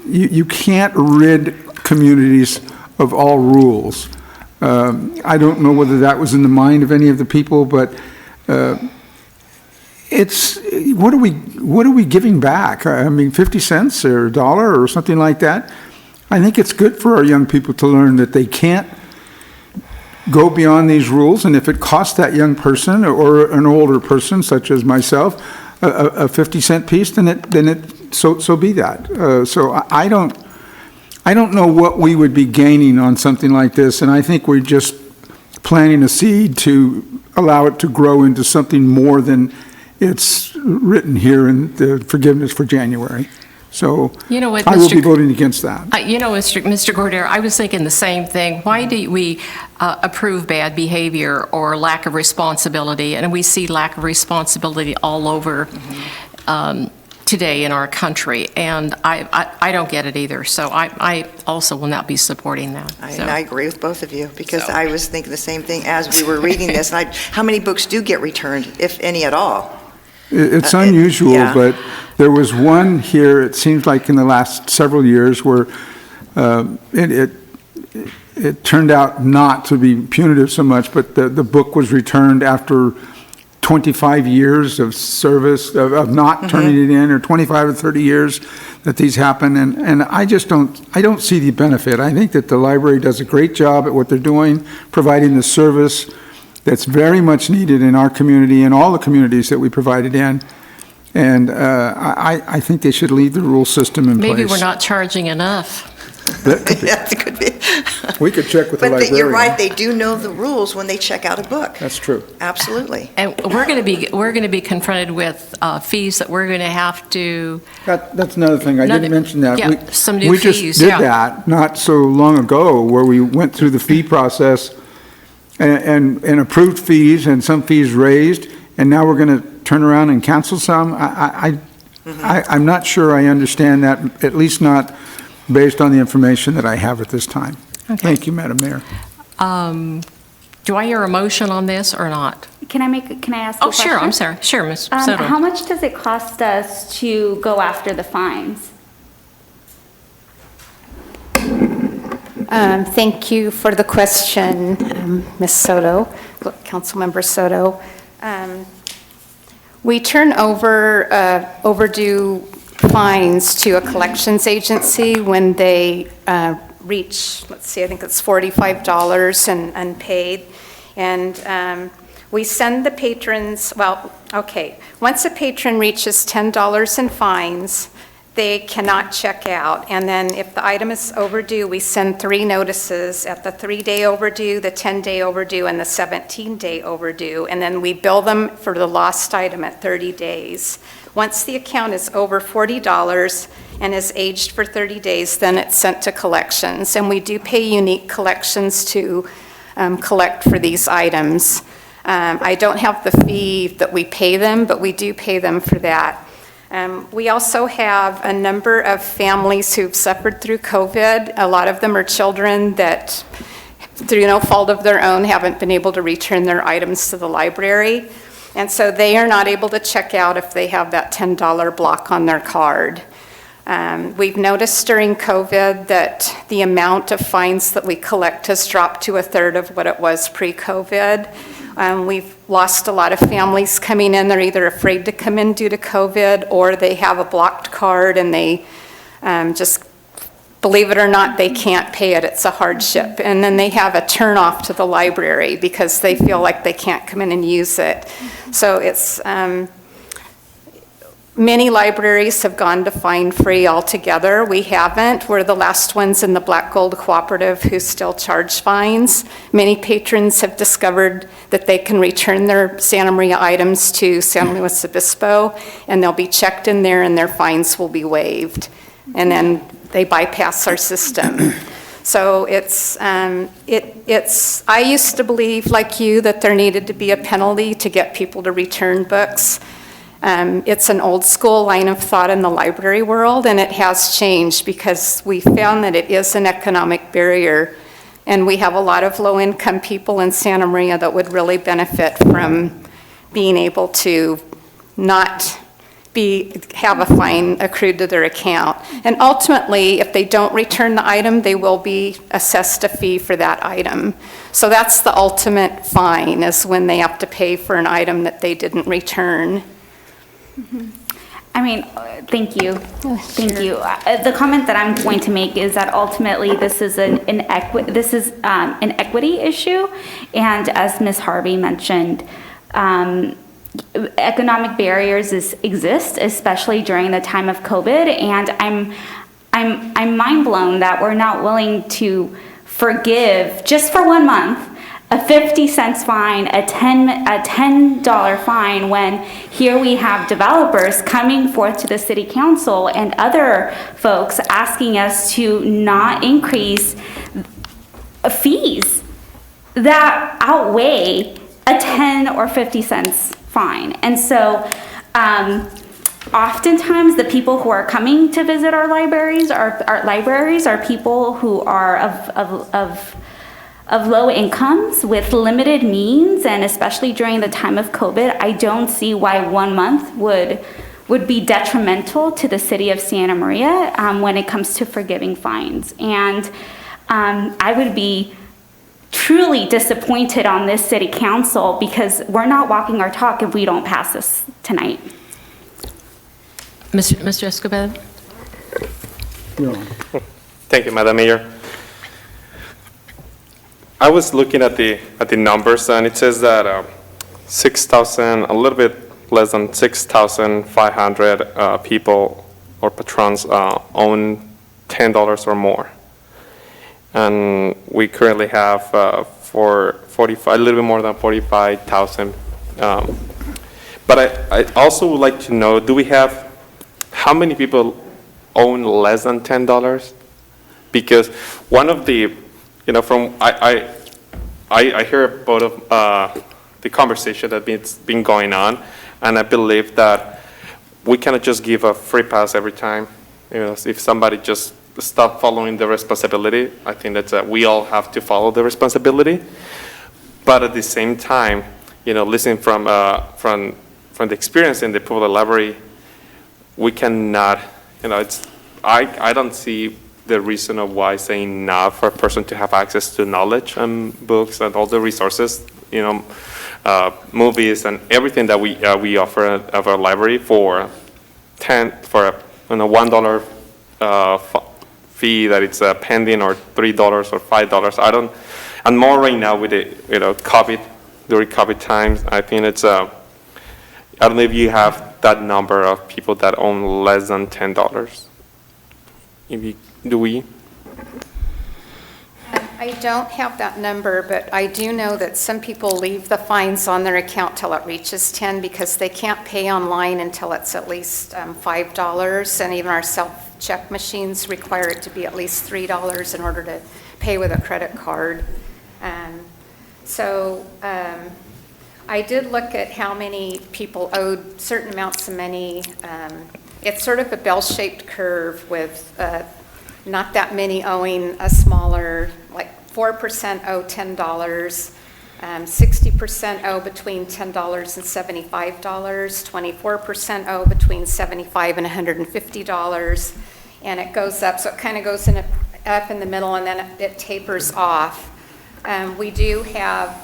You can't rid communities of all rules. I don't know whether that was in the mind of any of the people, but it's what are we giving back? I mean, 50 cents or $1 or something like that. I think it's good for our young people to learn that they can't go beyond these rules, and if it costs that young person or an older person, such as myself, a 50-cent piece, so be that. So I don't know what we would be gaining on something like this, and I think we're just planting a seed to allow it to grow into something more than it's written here in the forgiveness for January. So You know what, I will Mr. be voting against that. Mr. Cordero, I was thinking the same thing. Why do we approve bad behavior or lack of responsibility? And we see lack of responsibility all over today in our country, and I don't get it either. So I also will not be supporting that. And I agree with both of you, because I was thinking the same thing as we were reading this. And how many books do get returned, if any at all? It's unusual, yeah. but there was one here, it seems like in the last several years, where it turned out not to be punitive so much, but the book was returned after 25 years of service, of not turning it in, or 25 or 30 years that these happen, and I just don't see the benefit. I think that the library does a great job at what they're doing, providing the service that's very much needed in our community and all the communities that we provide it in, and I think they should leave the rule system in place. Maybe we're not charging enough. That could be. That could be. We could check with the librarian. But you're right, they do know the rules when they check out a book. That's true. Absolutely. And we're going to be confronted with fees that we're going to have to. That's another thing. I didn't mention that. Yeah, some new We fees. just did that not so long ago, where we went through the fee process and approved fees and some fees raised, and now we're going to turn around and cancel some. I'm not sure I understand that, at least not based on the information that I have at this time. Okay. Thank you, Madam Mayor. Do I hear a motion on this or not? Can I ask a Oh, sure, question? I'm sorry. Sure, Ms. Soto. How much does it cost us to go after the fines? Thank you for the question, Ms. Soto, Councilmember Soto. We turn over overdue fines to a collections agency when they reach, let's see, I think it's $45 and unpaid. And we send the patrons, once a patron reaches $10 in fines, they cannot check out. And then if the item is overdue, we send 3 notices at the 3-day overdue, the 10-day overdue, and the 17-day overdue. And then we bill them for the lost item at 30 days. Once the account is over $40 and is aged for 30 days, then it's sent to collections. And we do pay unique collections to collect for these items. I don't have the fee that we pay them, but we do pay them for that. We also have a number of families who've suffered through COVID. A lot of them are children that, through no fault of their own, haven't been able to return their items to the library. And so they are not able to check out if they have that $10 block on their card. We've noticed during COVID that the amount of fines that we collect has dropped to 1/3 of what it was pre-COVID. We've lost a lot of families coming in. They're either afraid to come in due to COVID, or they have a blocked card and they just, believe it or not, they can't pay it. It's a hardship. And then they have a turn-off to the library because they feel like they can't come in and use it. So it's, many libraries have gone to fine-free altogether. We haven't. We're the last ones in the Black Gold Cooperative who still charge fines. Many patrons have discovered that they can return their Santa Maria items to San Luis Obispo, and they'll be checked in there and their fines will be waived. And then they bypass our system. So I used to believe, like you, that there needed to be a penalty to get people to return books. It's an old school line of thought in the library world, and it has changed because we found that it is an economic barrier, and we have a lot of low-income people in Santa Maria that would really benefit from being able to not have a fine accrued to their account. And ultimately, if they don't return the item, they will be assessed a fee for that item. So that's the ultimate fine, is when they have to pay for an item that they didn't return. I mean, thank you. Thank you. The comment that I'm going to make is that ultimately this is an equity issue, and as Ms. Harvey mentioned, economic barriers exist, especially during the time of COVID, and I'm mind blown that we're not willing to forgive just for 1 month a 50 cents fine, a $10 fine, when here we have developers coming forth to the city council and other folks asking us to not increase fees that outweigh a 10 or 50 cents fine. And so oftentimes the people who are coming to visit our libraries are people who are of low incomes with limited means, and especially during the time of COVID, I don't see why 1 month would be detrimental to the city of Santa Maria when it comes to forgiving fines. And I would be truly disappointed on this city council because we're not walking our talk if we don't pass this tonight. Mr. Escobar? Thank you, Madam Mayor. I was looking at the numbers, and it says that 6,000, a little bit less than 6,500 people or patrons own $10 or more, and we currently have a little bit more than 45,000. But I also would like to know: do we have how many people own less than $10? Because one of the from I hear about the conversation that's been going on, and I believe that we cannot just give a free pass every time. If somebody just stop following the responsibility, I think that we all have to follow the responsibility. But at the same time, listening from the experience in the public library, we cannot. I don't see the reason of why saying not for a person to have access to knowledge and books and all the resources, movies and everything that we offer at our library for $1 fee that it's pending, or $3 or $5. And more right now with the COVID, during COVID times. I think it's I don't know if you have that number of people that own less than $10. Do we? I don't have that number, but I do know that some people leave the fines on their account till it reaches 10 because they can't pay online until it's at least $5, and even our self-check machines require it to be at least $3 in order to pay with a credit card. I did look at how many people owed certain amounts of money. It's sort of a bell-shaped curve with not that many owing a smaller, like 4% owe $10, 60% owe between $10 and $75, 24% owe between $75 and $150, and it goes up, so it kind of goes up in the middle, and then it tapers off. We do have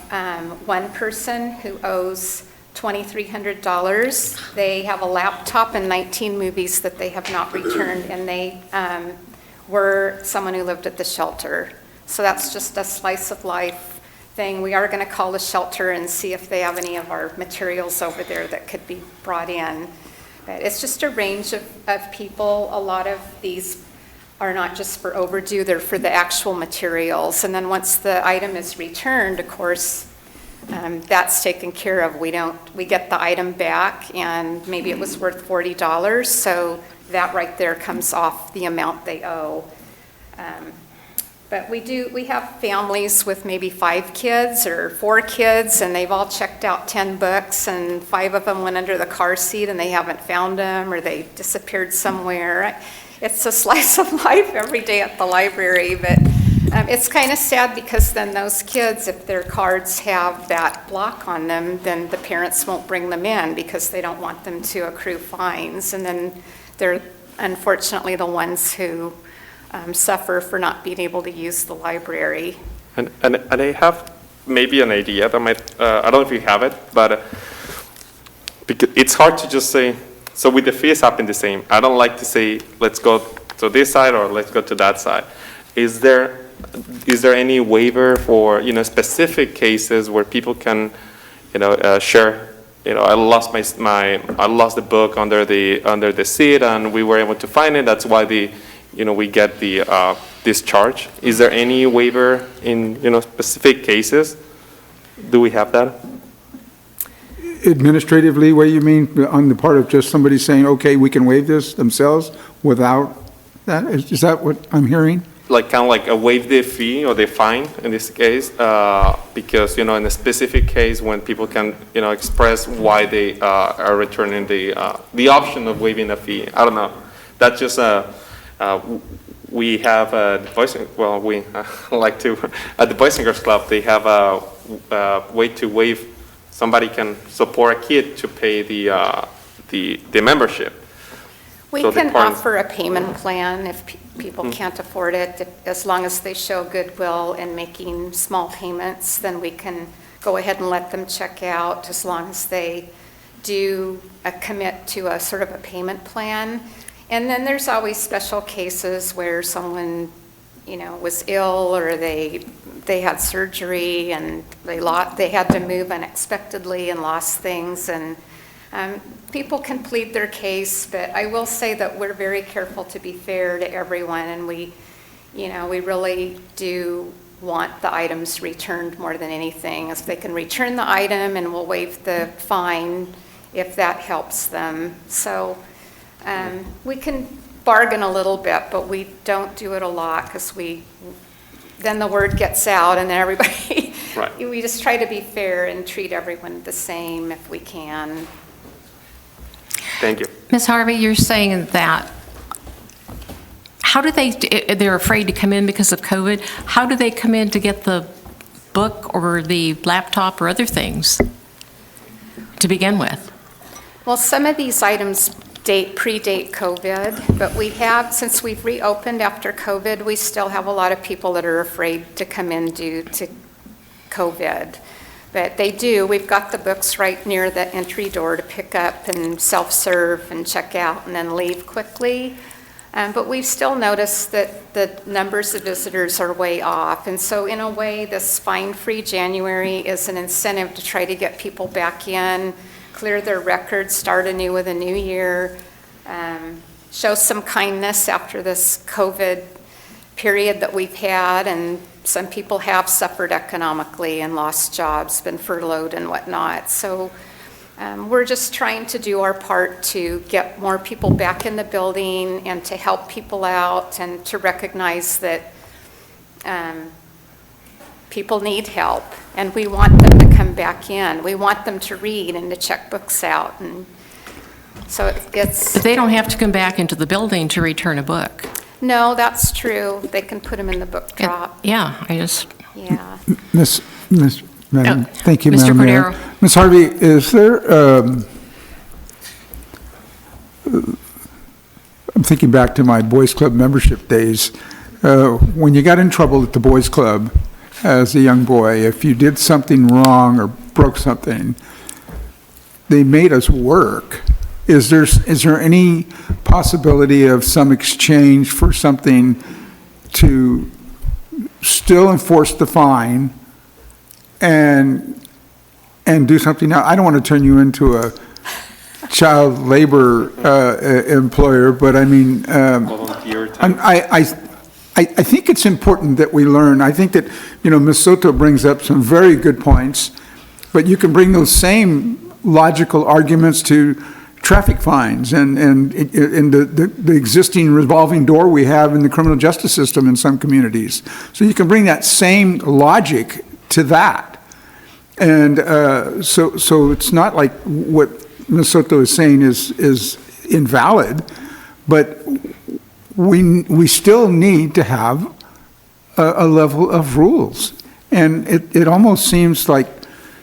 one person who owes $2,300. They have a laptop and 19 movies that they have not returned, and they were someone who lived at the shelter. So that's just a slice of life thing. We are going to call the shelter and see if they have any of our materials over there that could be brought in. But it's just a range of people. A lot of these are not just for overdue, they're for the actual materials. And then once the item is returned, of course, that's taken care of. We get the item back, and maybe it was worth $40, so that right there comes off the amount they owe. But we have families with maybe 5 kids or 4 kids, and they've all checked out 10 books, and 5 of them went under the car seat and they haven't found them, or they disappeared somewhere. It's a slice of life every day at the library, but it's kind of sad because then those kids, if their cards have that block on them, then the parents won't bring them in because they don't want them to accrue fines, and then they're unfortunately the ones who suffer for not being able to use the library. And I have maybe an idea that might, I don't know if you have it, but because it's hard to just say, so with the fees happen the same. I don't like to say, let's go to this side or let's go to that side. Is there any waiver for, specific cases where people can, share, I lost I lost the book under the seat and we were able to find it. That's why we get the discharge. Is there any waiver in, specific cases Do we have that? Administratively, what do you mean, on the part of just somebody saying, okay, we can waive this themselves without that? Is that what I'm hearing? Like, kind of like a waive the fee or the fine in this case, because, in a specific case when people can, express why they are returning the option of waiving a fee. I don't know. That's just we have the Boys, well, we like to, at the Boys and Girls Club, they have a way to waive. Somebody can support a kid to pay the membership. We So can the parents- offer a payment plan if people can't afford it. As long as they show goodwill in making small payments, then we can go ahead and let them check out, as long as they do commit to a sort of a payment plan. And then there's always special cases where someone, was ill, or they had surgery and they had to move unexpectedly and lost things, and people can plead their case. But I will say that we're very careful to be fair to everyone, and we really do want the items returned more than anything. If they can return the item, and we'll waive the fine if that helps them. So we can bargain a little bit, but we don't do it a lot, because then the word gets out, and then everybody, right. We just try to be fair and treat everyone the same if we can. Thank you. Ms. Harvey, you're saying that, how do they're afraid to come in because of COVID? How do they come in to get the book or the laptop or other things to begin with? Well, some of these items predate COVID, but we have, since we've reopened after COVID, we still have a lot of people that are afraid to come in due to COVID. But they do. We've got the books right near the entry door to pick up and self-serve and check out and then leave quickly. But we've still noticed that the numbers of visitors are way off. And so in a way, this fine-free January is an incentive to try to get people back in, clear their records, start anew with a new year, show some kindness after this COVID period that we've had. And some people have suffered economically and lost jobs, been furloughed and whatnot. So we're just trying to do our part to get more people back in the building and to help people out, and to recognize that people need help, and we want them to come back in. We want them to read and to check books out. And so it's... But they don't have to come back into the building to return a book. No, that's true. They can put them in the book drop. Yeah, I just... Yeah. Madam, thank you, Mr. Madam Mayor. Cordero. Ms. Harvey, is there, I'm thinking back to my Boys Club membership days. When you got in trouble at the Boys Club as a young boy, if you did something wrong or broke something, they made us work. Is there any possibility of some exchange for something to still enforce the fine and do something? Now, I don't want to turn you into a child labor employer, but I mean, I think it's important that we learn. I think that, Ms. Soto brings up some very good points, but you can bring those same logical arguments to traffic fines and the existing revolving door we have in the criminal justice system in some communities. So you can bring that same logic to that. And so it's not like what Ms. Soto is saying is invalid, but we still need to have a level of rules. And it almost seems like,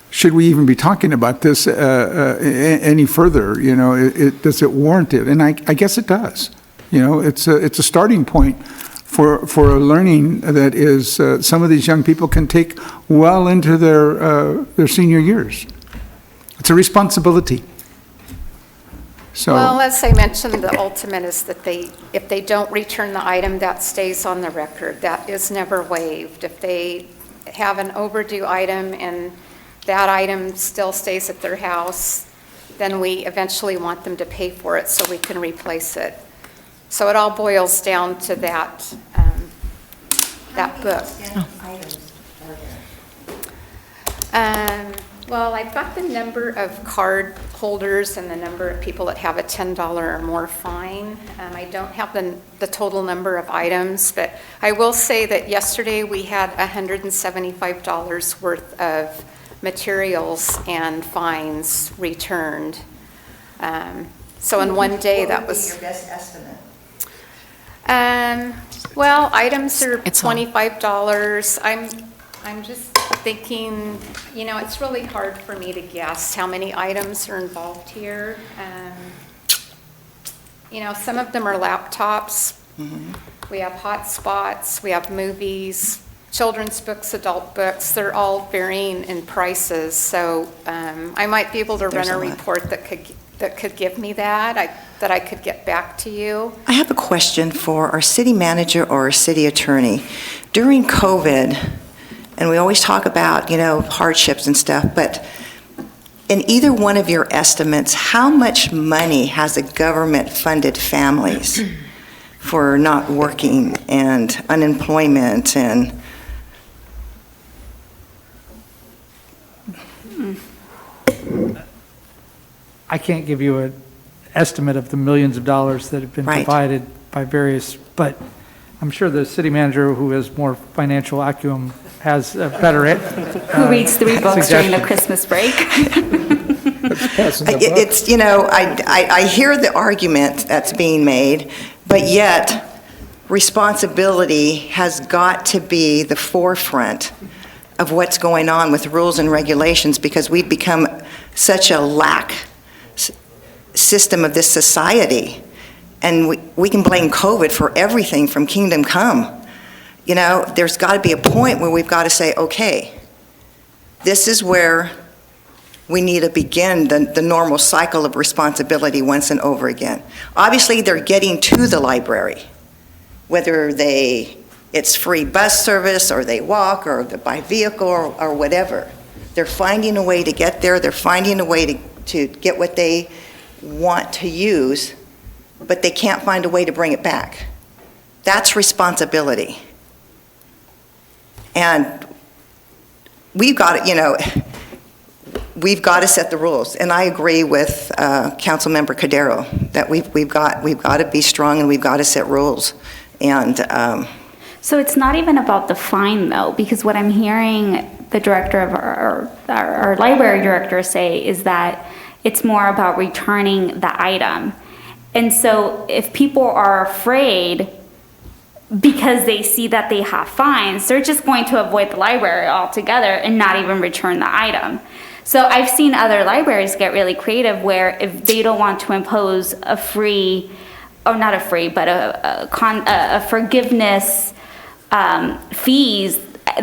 should we even be talking about this any further? Does it warrant it? And I guess it does. It's a starting point for a learning that is some of these young people can take well into their senior years. It's a responsibility. So, well, as I mentioned, the ultimate is that if they don't return the item, that stays on the record. That is never waived. If they have an overdue item and that item still stays at their house, then we eventually want them to pay for it so we can replace it. So it all boils down to that book. Well, I've got the number of card holders and the number of people that have a $10 or more fine. I don't have the total number of items, but I will say that yesterday we had $175 worth of materials and fines returned. So in one day, that was... What would be your best estimate? Well, items are $25. I'm just thinking, you know, it's really hard for me to guess how many items are involved here. You know, some of them are laptops. We have hotspots, we have movies, children's books, adult books. They're all varying in prices. So I might be able to run a report that could give me that I could get back to you. I have a question for our city manager or our city attorney. During COVID, and we always talk about, you know, hardships and stuff, but in either one of your estimates, how much money has the government funded families for not working and unemployment and... I can't give you an estimate of the millions of dollars that have been provided by various, but I'm sure the city manager who has more financial acumen has a better who reads 3 books during the Christmas break. It's, you know, I hear the argument that's being made, but yet responsibility has got to be the forefront of what's going on with rules and regulations, because we've become such a lack system of this society. And we can blame COVID for everything from kingdom come. You know, there's got to be a point where we've got to say, okay, this is where we need to begin the normal cycle of responsibility once and over again. Obviously, they're getting to the library, whether it's free bus service or they walk or they buy vehicle or whatever. They're finding a way to get there. They're finding a way to get what they want to use, but they can't find a way to bring it back. That's responsibility. And we've got to, you know, we've got to set the rules. And I agree with Councilmember Cordero that we've got to be strong and we've got to set rules. And so it's not even about the fine though, because what I'm hearing the director of our library director say is that it's more about returning the item. And so if people are afraid because they see that they have fines, they're just going to avoid the library altogether and not even return the item. So I've seen other libraries get really creative where if they don't want to impose a free, or not a free, but a forgiveness fees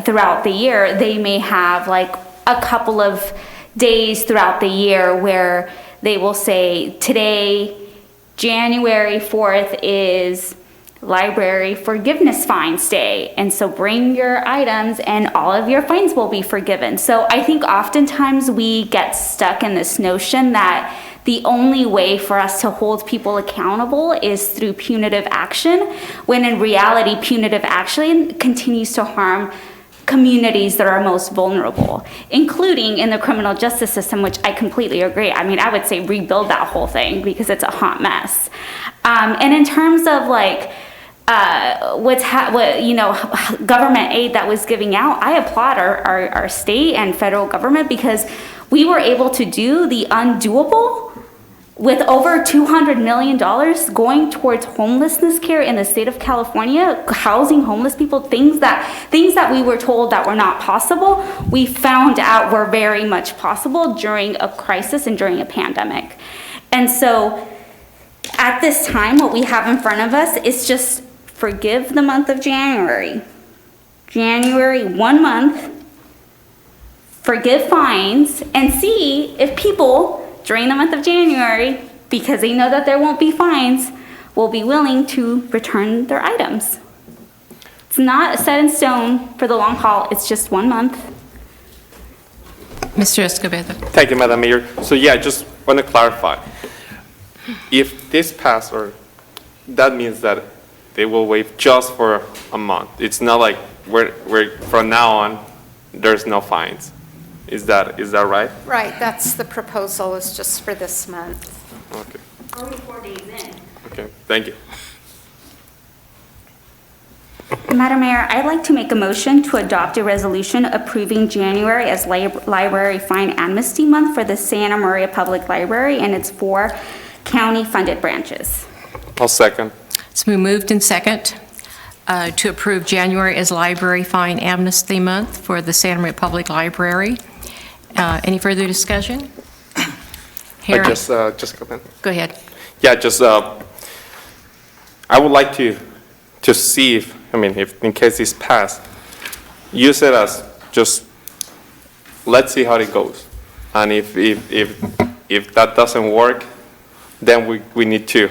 throughout the year, they may have like a couple of days throughout the year where they will say, today, January 4th is Library Forgiveness Fines Day, and so bring your items and all of your fines will be forgiven. So I think oftentimes we get stuck in this notion that the only way for us to hold people accountable is through punitive action, when in reality, punitive action continues to harm communities that are most vulnerable, including in the criminal justice system, which I completely agree. I mean, I would say rebuild that whole thing because it's a hot mess. And in terms of like, government aid that was giving out, I applaud our state and federal government because we were able to do the undoable with over $200 million going towards homelessness care in the state of California, housing homeless people, things that we were told that were not possible, we found out were very much possible during a crisis and during a pandemic. And so at this time, what we have in front of us is just forgive the month of January. January, 1 month, forgive fines, and see if people during the month of January, because they know that there won't be fines, will be willing to return their items. It's not set in stone for the long haul, it's just 1 month. Mr. Escobedo. Thank you, Madam Mayor. So yeah, I just want to clarify. If this passes, or that means that they will waive just for a month. It's not like we're from now on, there's no fines. Is that right? Right, that's the proposal, is just for this month. Okay. Only 4 days in. Okay, thank you. Madam Mayor, I'd like to make a motion to adopt a resolution approving January as Library Fine Amnesty Month for the Santa Maria Public Library and its 4 county-funded branches. I'll second. It's been moved and second to approve January as Library Fine Amnesty Month for the Santa Maria Public Library. Any further discussion? Harry? Just go ahead. Go ahead. Yeah, just, I would like to see if, if in case it's passed, use it as just, let's see how it goes. And if that doesn't work, then we need to,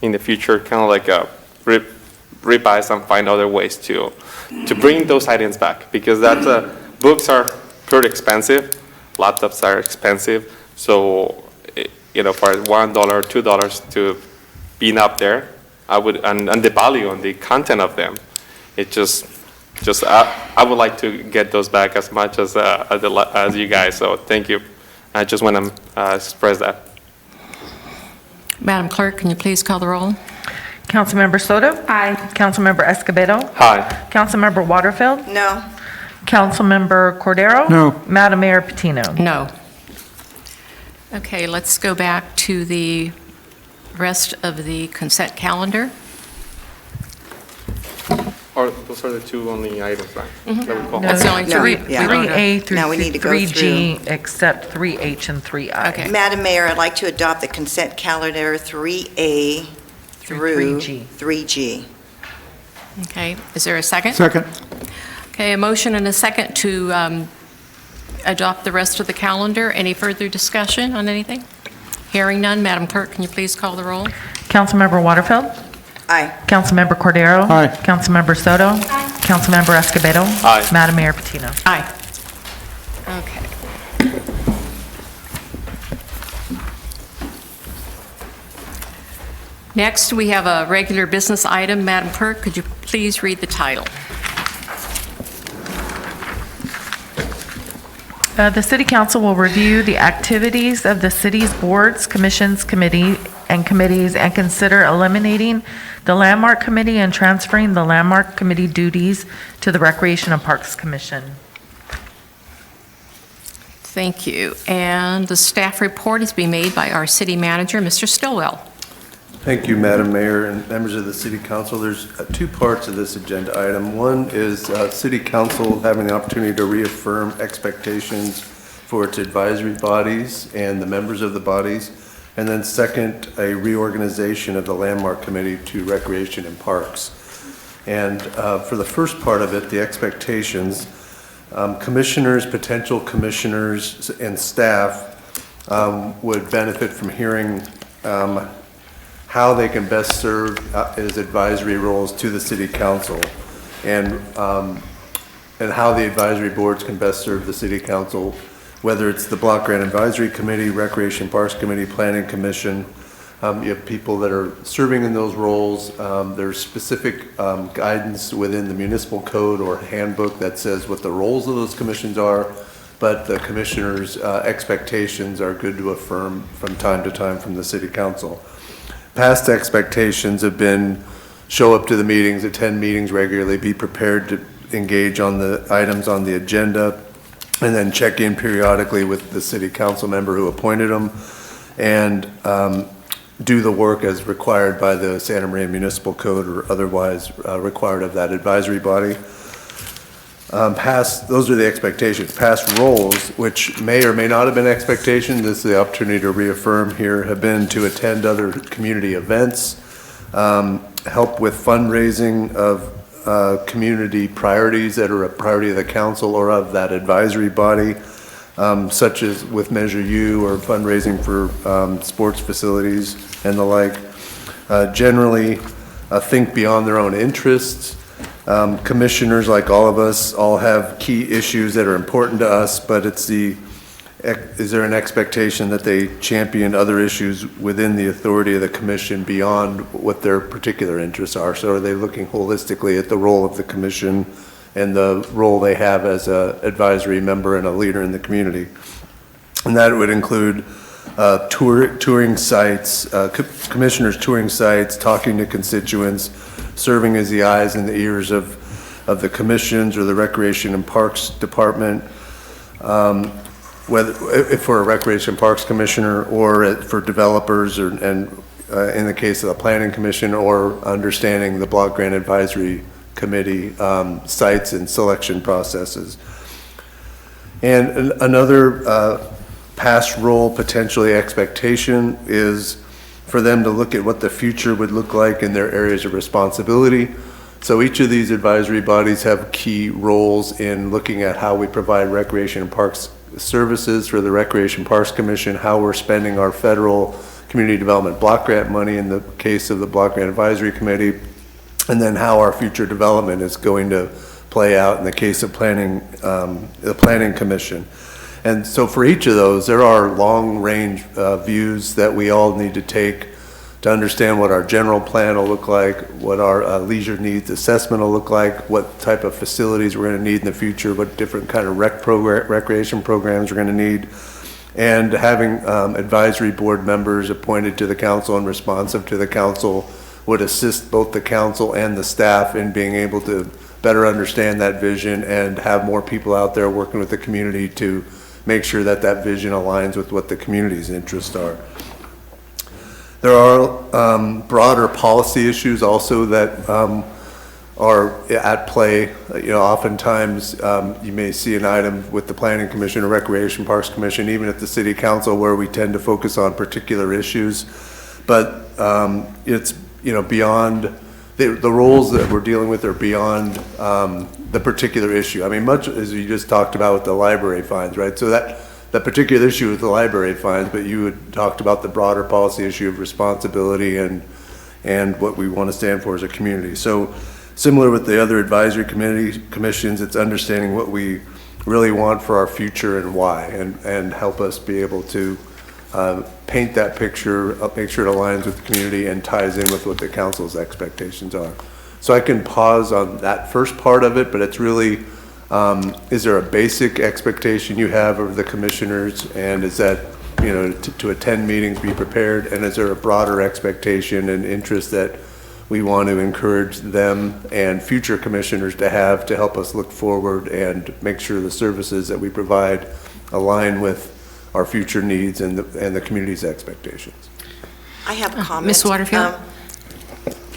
in the future, kind of like revise and find other ways to bring those items back, because books are pretty expensive, laptops are expensive, so for $1, $2 to being up there, I would, and the value on the content of them, it just I would like to get those back as much as you guys. So thank you. I just want to express that. Madam Clerk, can you please call the roll? Councilmember Soto? Aye. Councilmember Escobedo? Hi. Councilmember Waterfield? No. Councilmember Cordero? No. Madam Mayor Patino? No. Okay, let's go back to the rest of the consent calendar. Or those are the two only items, right? Mhm. That we call. That's the only three. Yeah. 3A through Now we need to go 3G, except 3H and 3I. Okay. Madam Mayor, I'd like to adopt the consent calendar 3A through 3G. 3G. Okay, is there a second? Second. Okay, a motion and a second to adopt the rest of the calendar. Any further discussion on anything? Hearing none, Madam Clerk, can you please call the roll? Councilmember Waterfield? Aye. Councilmember Cordero? Aye. Councilmember Soto? Aye. Councilmember Escobedo? Aye. Madam Mayor Patino? Aye. Okay. Next, we have a regular business item. Madam Clerk, could you please read the title? The City Council will review the activities of the city's boards, commissions, committees, and consider eliminating the Landmark Committee and transferring the Landmark Committee duties to the Recreation and Parks Commission. Thank you. And the staff report is being made by our city manager, Mr. Stillwell. Thank you, Madam Mayor and members of the City Council. There's 2 parts of this agenda item. One is City Council having the opportunity to reaffirm expectations for its advisory bodies and the members of the bodies. And then second, a reorganization of the Landmark Committee to Recreation and Parks. And for the first part of it, the expectations, commissioners, potential commissioners, and staff would benefit from hearing how they can best serve as advisory roles to the City Council, and how the advisory boards can best serve the City Council, whether it's the Block Grant Advisory Committee, Recreation Parks Committee, Planning Commission. You have people that are serving in those roles. There's specific guidance within the municipal code or handbook that says what the roles of those commissions are, but the commissioners' expectations are good to affirm from time to time from the City Council. Past expectations have been show up to the meetings, attend meetings regularly, be prepared to engage on the items on the agenda, and then check in periodically with the City Council member who appointed them, and do the work as required by the Santa Maria Municipal Code or otherwise required of that advisory body. Those are the expectations. Past roles, which may or may not have been expectations, this is the opportunity to reaffirm here, have been to attend other community events, help with fundraising of community priorities that are a priority of the council or of that advisory body, such as with Measure U or fundraising for sports facilities and the like. Generally, think beyond their own interests. Commissioners, like all of us, all have key issues that are important to us, but is there an expectation that they champion other issues within the authority of the commission beyond what their particular interests are? So are they looking holistically at the role of the commission and the role they have as an advisory member and a leader in the community. And that would include touring sites, commissioners touring sites, talking to constituents, serving as the eyes and the ears of the commissions or the Recreation and Parks Department, whether if for a Recreation and Parks Commissioner or for developers, and in the case of the Planning Commission, or understanding the Block Grant Advisory Committee sites and selection processes. And another past role, potentially expectation, is for them to look at what the future would look like in their areas of responsibility. So each of these advisory bodies have key roles in looking at how we provide recreation and parks services. For the Recreation Parks Commission, how we're spending our federal community development block grant money in the case of the Block Grant Advisory Committee, and then how our future development is going to play out in the case of planning, the Planning Commission. And so for each of those, there are long-range views that we all need to take to understand what our general plan will look like, what our leisure needs assessment will look like, what type of facilities we're going to need in the future, what different kind of recreation programs we're going to need, and having advisory board members appointed to the council and responsive to the council would assist both the council and the staff in being able to better understand that vision and have more people out there working with the community to make sure that that vision aligns with what the community's interests are. There are broader policy issues also that are at play. You know, oftentimes you may see an item with the Planning Commission or Recreation Parks Commission, even at the City Council, where we tend to focus on particular issues. But it's, you know, beyond the roles that we're dealing with are beyond the particular issue. I mean, much as you just talked about with the library fines, right? So that particular issue with the library fines, but you had talked about the broader policy issue of responsibility and what we want to stand for as a community. So similar with the other advisory commissions, it's understanding what we really want for our future and why, and help us be able to paint that picture, make sure it aligns with the community and ties in with what the council's expectations are. So I can pause on that first part of it, but it's really, is there a basic expectation you have of the commissioners, and is that, you know, to attend meetings, be prepared, and is there a broader expectation and interest that we want to encourage them and future commissioners to have to help us look forward and make sure the services that we provide align with our future needs and the community's expectations? I have a comment. Ms. Waterfield?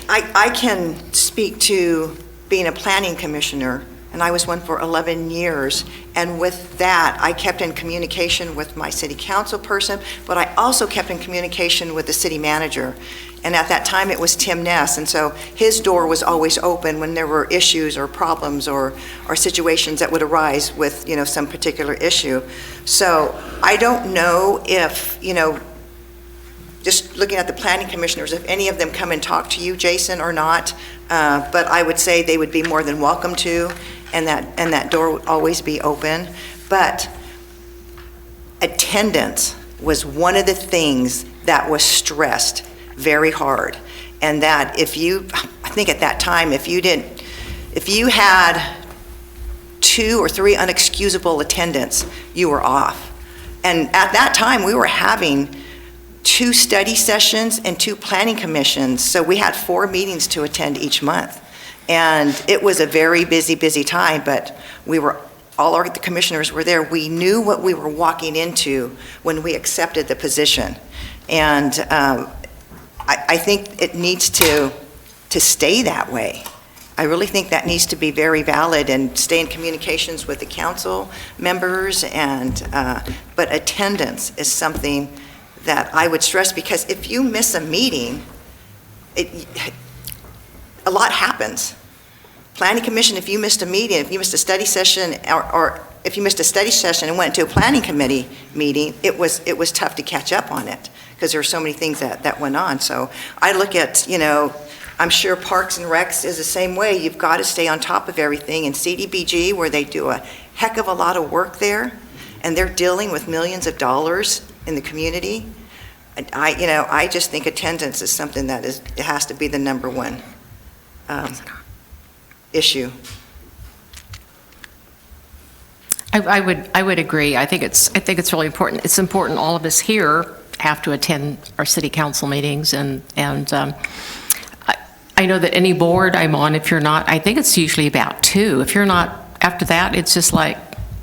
I can speak to being a planning commissioner, and I was one for 11 years. And with that, I kept in communication with my city council person, but I also kept in communication with the city manager. And at that time, it was Tim Ness, and so his door was always open when there were issues or problems or situations that would arise with, you know, some particular issue. So I don't know if, you know, just looking at the planning commissioners, if any of them come and talk to you, Jason, or not, but I would say they would be more than welcome to, and that door would always be open. But attendance was one of the things that was stressed very hard. And that if you, I think at that time, if you had 2 or 3 unexcusable attendance, you were off. And at that time, we were having 2 study sessions and 2 planning commissions. So we had 4 meetings to attend each month. And it was a very busy, busy time, but all our commissioners were there. We knew what we were walking into when we accepted the position. And I think it needs to stay that way. I really think that needs to be very valid and stay in communications with the council members. But attendance is something that I would stress, because if you miss a meeting, a lot happens. Planning commission, if you missed a meeting, if you missed a study session, or if you missed a study session and went to a planning committee meeting, it was tough to catch up on it, because there were so many things that went on. So I look at, you know, I'm sure Parks and Recs is the same way. You've got to stay on top of everything. And CDBG, where they do a heck of a lot of work there, and they're dealing with millions of dollars in the community. I just think attendance is something that it has to be the #1 issue. I would agree. I think it's really important. It's important all of us here have to attend our city council meetings, and I know that any board I'm on, if you're not, I think it's usually about 2. If you're not, after that, it's just like,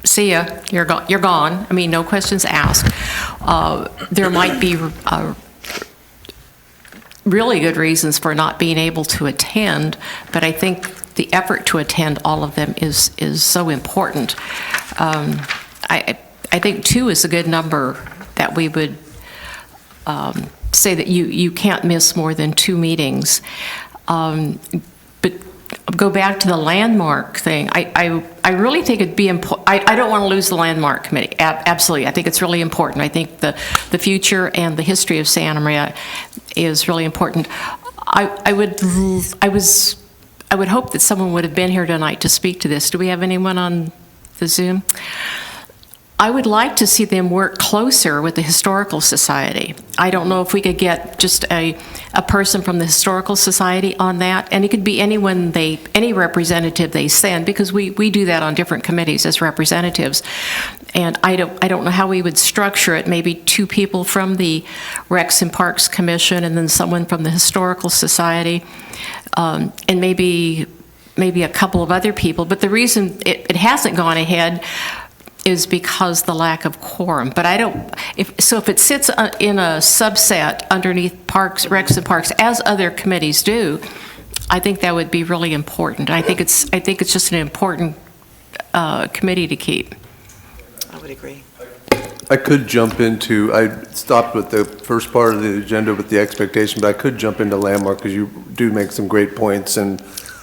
see ya, you're gone. I mean, no questions asked. There might be really good reasons for not being able to attend, but I think the effort to attend all of them is so important. I think 2 is a good number that we would say that you can't miss more than 2 meetings. But go back to the landmark thing. I really think it'd be important. I don't want to lose the landmark committee. Absolutely. I think it's really important. I think the future and the history of Santa Maria is really important. I would hope that someone would have been here tonight to speak to this. Do we have anyone on the Zoom? I would like to see them work closer with the Historical Society. I don't know if we could get just a person from the Historical Society on that, and it could be any representative they send, because we do that on different committees as representatives. And I don't know how we would structure it. Maybe 2 people from the Recs and Parks Commission, and then someone from the Historical Society, and maybe a couple of other people. But the reason it hasn't gone ahead is because the lack of quorum. But if it sits in a subset underneath Parks, Recs and Parks, as other committees do, I think that would be really important. I think it's just an important committee to keep. I would agree. I could jump into, I stopped with the first part of the agenda with the expectation, but I could jump into landmark because you do make some great points. And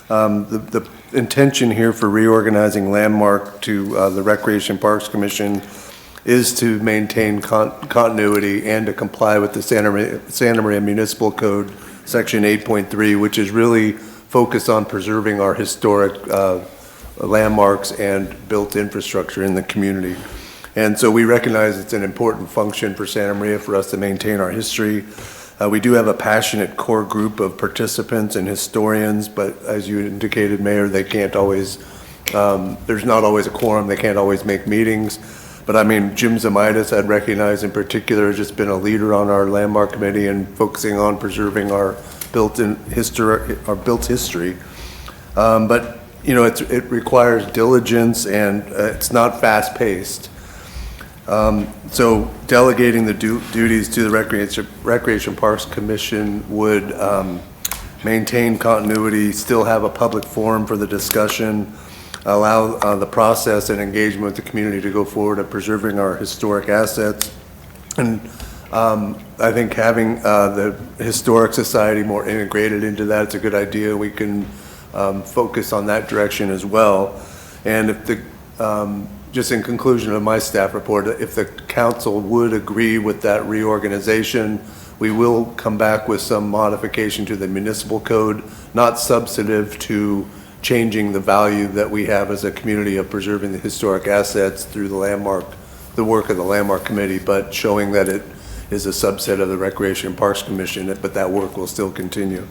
the intention here for reorganizing landmark to the Recreation Parks Commission is to maintain continuity and to comply with the Santa Maria Municipal Code, Section 8.3, which is really focused on preserving our historic landmarks and built infrastructure in the community. And so we recognize it's an important function for Santa Maria for us to maintain our history. We do have a passionate core group of participants and historians, but as you indicated, Mayor, they can't always, there's not always a quorum, they can't always make meetings. But I mean, Jim Zamaitis, I'd recognize in particular, has just been a leader on our landmark committee and focusing on preserving our built history. But you know, it requires diligence, and it's not fast paced. So delegating the duties to the Recreation Parks Commission would maintain continuity, still have a public forum for the discussion, allow the process and engagement with the community to go forward of preserving our historic assets. And I think having the Historic Society more integrated into that is a good idea. We can focus on that direction as well. And if the just in conclusion of my staff report, if the council would agree with that reorganization, we will come back with some modification to the municipal code, not substantive to changing the value that we have as a community of preserving the historic assets through the work of the Landmark Committee, but showing that it is a subset of the Recreation and Parks Commission, but that work will still continue.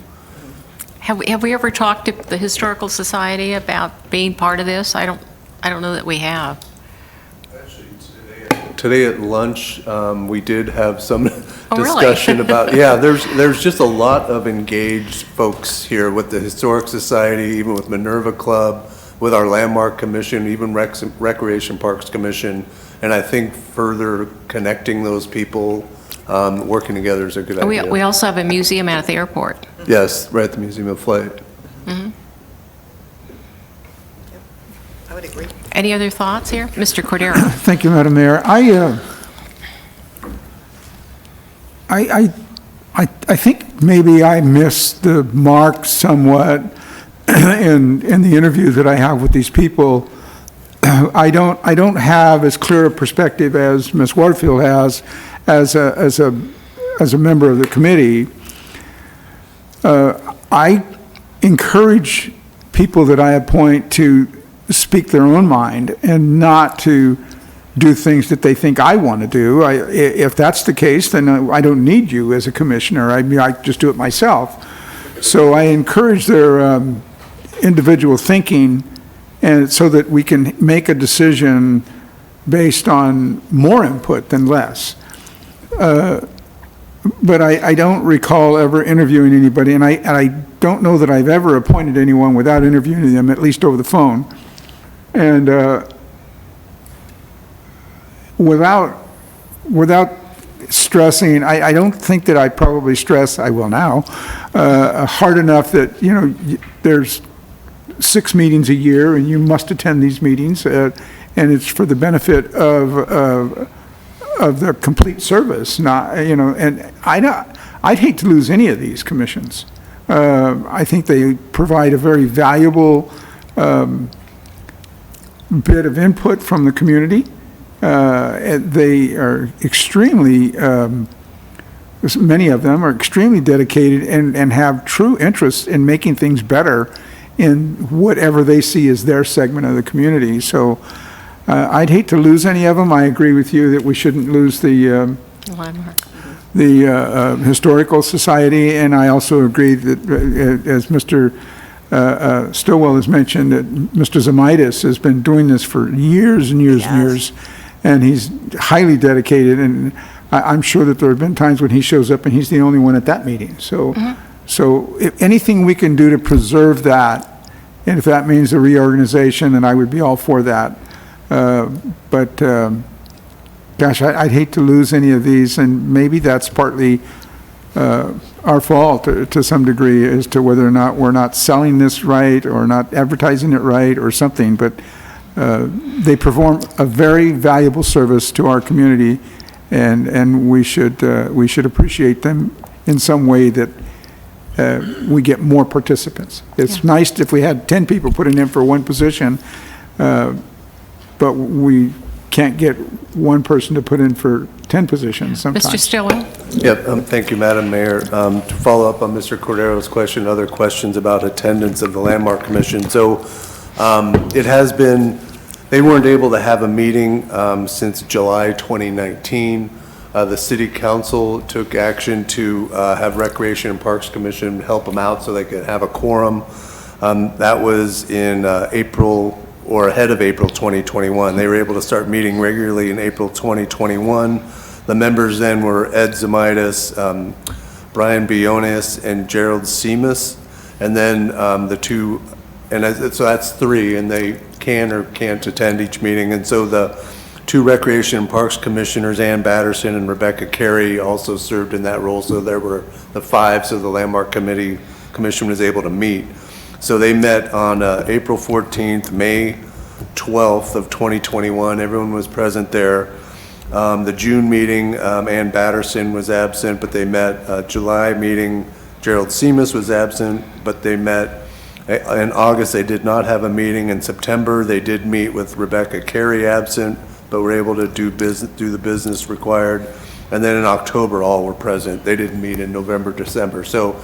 Have we ever talked to the Historical Society about being part of this? I don't know that we have. Today at lunch, we did have some really? discussion about, yeah, there's just a lot of engaged folks here with the Historic Society, even with Minerva Club, with our Landmark Commission, even Recreation Parks Commission, and I think further connecting those people, working together is a good idea. We also have a museum at the airport. Yes, right at the Museum of Flight. Mm-hmm. I would agree. Any other thoughts here? Mr. Cordero. Thank you, Madam Mayor. I think maybe I missed the mark somewhat in the interview that I have with these people. I don't have as clear a perspective as Ms. Waterfield has as a member of the committee. I encourage people that I appoint to speak their own mind and not to do things that they think I want to do. If that's the case, then I don't need you as a commissioner. I just do it myself. So I encourage their individual thinking, and so that we can make a decision based on more input than less. But I don't recall ever interviewing anybody, and I don't know that I've ever appointed anyone without interviewing them, at least over the phone. And without stressing, I don't think that I probably stress, I will now, hard enough that, you know, there's 6 meetings a year and you must attend these meetings, and it's for the benefit of the complete service, not, you know, and I'd hate to lose any of these commissions. I think they provide a very valuable bit of input from the community. They are extremely, many of them are extremely dedicated and have true interest in making things better in whatever they see as their segment of the community. So I'd hate to lose any of them. I agree with you that we shouldn't lose the Historical Society, and I also agree that, as Mr. Stillwell has mentioned, that Mr. Zamaitis has been doing this for years and years and years, and he's highly dedicated, and I'm sure that there have been times when he shows up and he's the only one at that meeting. So, so if anything we can do to preserve that, and if that means a reorganization, then I would be all for that. But gosh, I'd hate to lose any of these, and maybe that's partly our fault to some degree as to whether or not we're not selling this right or not advertising it right or something. But they perform a very valuable service to our community, and we should appreciate them in some way that we get more participants. It's nice if we had 10 people putting in for one position, but we can't get one person to put in for 10 positions sometimes. Mr. Stillwell? Yep, thank you, Madam Mayor. To follow up on Mr. Cordero's question, other questions about attendance of the Landmark Commission. So it has been, they weren't able to have a meeting since July 2019. The City Council took action to have Recreation and Parks Commission help them out so they could have a quorum. That was in April, or ahead of April 2021. They were able to start meeting regularly in April 2021. The members then were Ed Zamaitis, Brian Bionis, and Gerald Seamus. And then the two, and so that's 3, and they can or can't attend each meeting. And so the 2 Recreation and Parks Commissioners, Ann Batterson and Rebecca Carey, also served in that role. So there were the 5, so the Landmark Commission was able to meet. So they met on April 14th, May 12th of 2021. Everyone was present there. The June meeting, Ann Batterson was absent, but they met. July meeting, Gerald Seamus was absent, but they met. In August, they did not have a meeting. In September, they did meet with Rebecca Carey absent, but were able to do the business required. And then in October, all were present. They didn't meet in November, December. So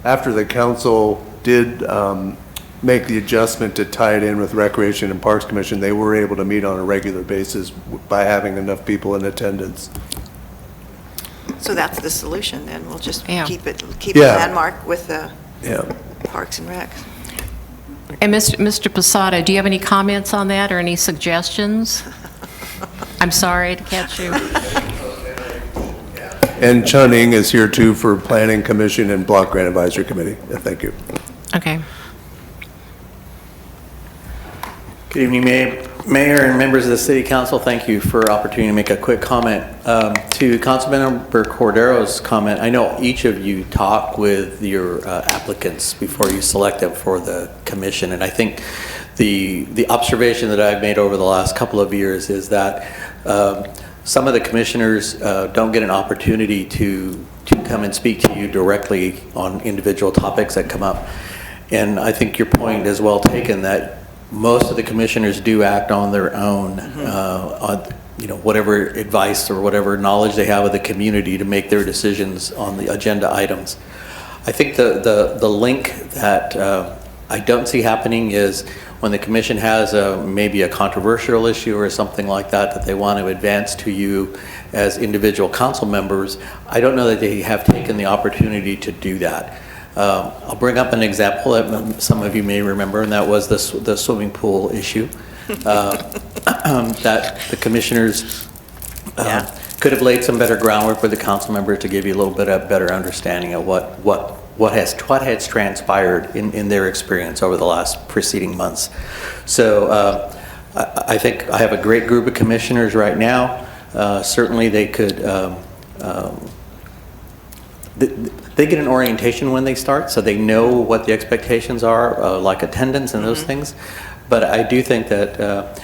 after the council did make the adjustment to tie it in with Recreation and Parks Commission, they were able to meet on a regular basis by having enough people in attendance. So that's the solution then. We'll just keep it Landmark with the Parks and Rec. And Mr. Posada, do you have any comments on that or any suggestions? I'm sorry to catch you. And Chun Ing is here too for Planning Commission and Block Grant Advisory Committee. Thank you. Okay. Good evening, Mayor and members of the City Council. Thank you for the opportunity to make a quick comment. To Councilmember Cordero's comment, I know each of you talk with your applicants before you select them for the commission, and I think the observation that I've made over the last couple of years is that some of the commissioners don't get an opportunity to come and speak to you directly on individual topics that come up. And I think your point is well taken that most of the commissioners do act on their own, on whatever advice or whatever knowledge they have of the community to make their decisions on the agenda items. I think the link that I don't see happening is when the commission has maybe a controversial issue or something like that they want to advance to you as individual council members. I don't know that they have taken the opportunity to do that. I'll bring up an example that some of you may remember, and that was the swimming pool issue. that the commissioners could have laid some better groundwork for the council members to give you a little bit of better understanding of what has transpired in their experience over the last preceding months. So I think I have a great group of commissioners right now. Certainly they could, they get an orientation when they start, so they know what the expectations are, like attendance and those things. But I do think that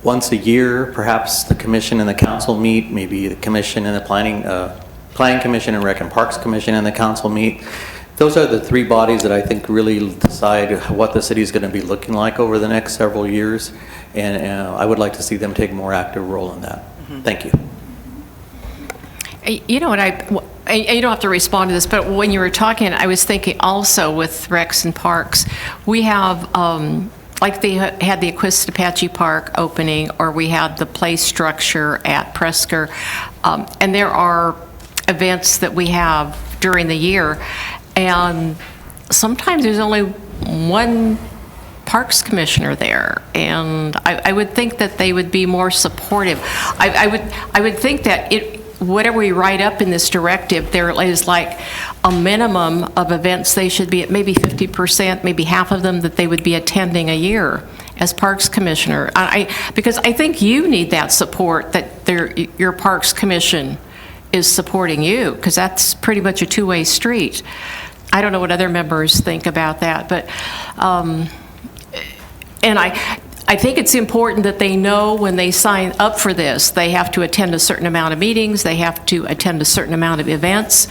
once a year, perhaps the commission and the council meet, maybe the commission and the planning commission and Rec and Parks Commission and the council meet. Those are the three bodies that I think really decide what the city is going to be looking like over the next several years. And I would like to see them take a more active role in that. Thank you. You know what, you don't have to respond to this, but when you were talking, I was thinking also with Recs and Parks, we have, like they had the Equistapatchee Park opening, or we had the play structure at Presker, and there are events that we have during the year, and sometimes there's only one Parks Commissioner there, and I would think that they would be more supportive. I would think that whatever we write up in this directive, there is like a minimum of events they should be at, maybe 50%, maybe half of them that they would be attending a year as Parks Commissioner. Because I think you need that support, that your Parks Commission is supporting you, because that's pretty much a two-way street. I don't know what other members think about that, but and I think it's important that they know when they sign up for this, they have to attend a certain amount of meetings, they have to attend a certain amount of events,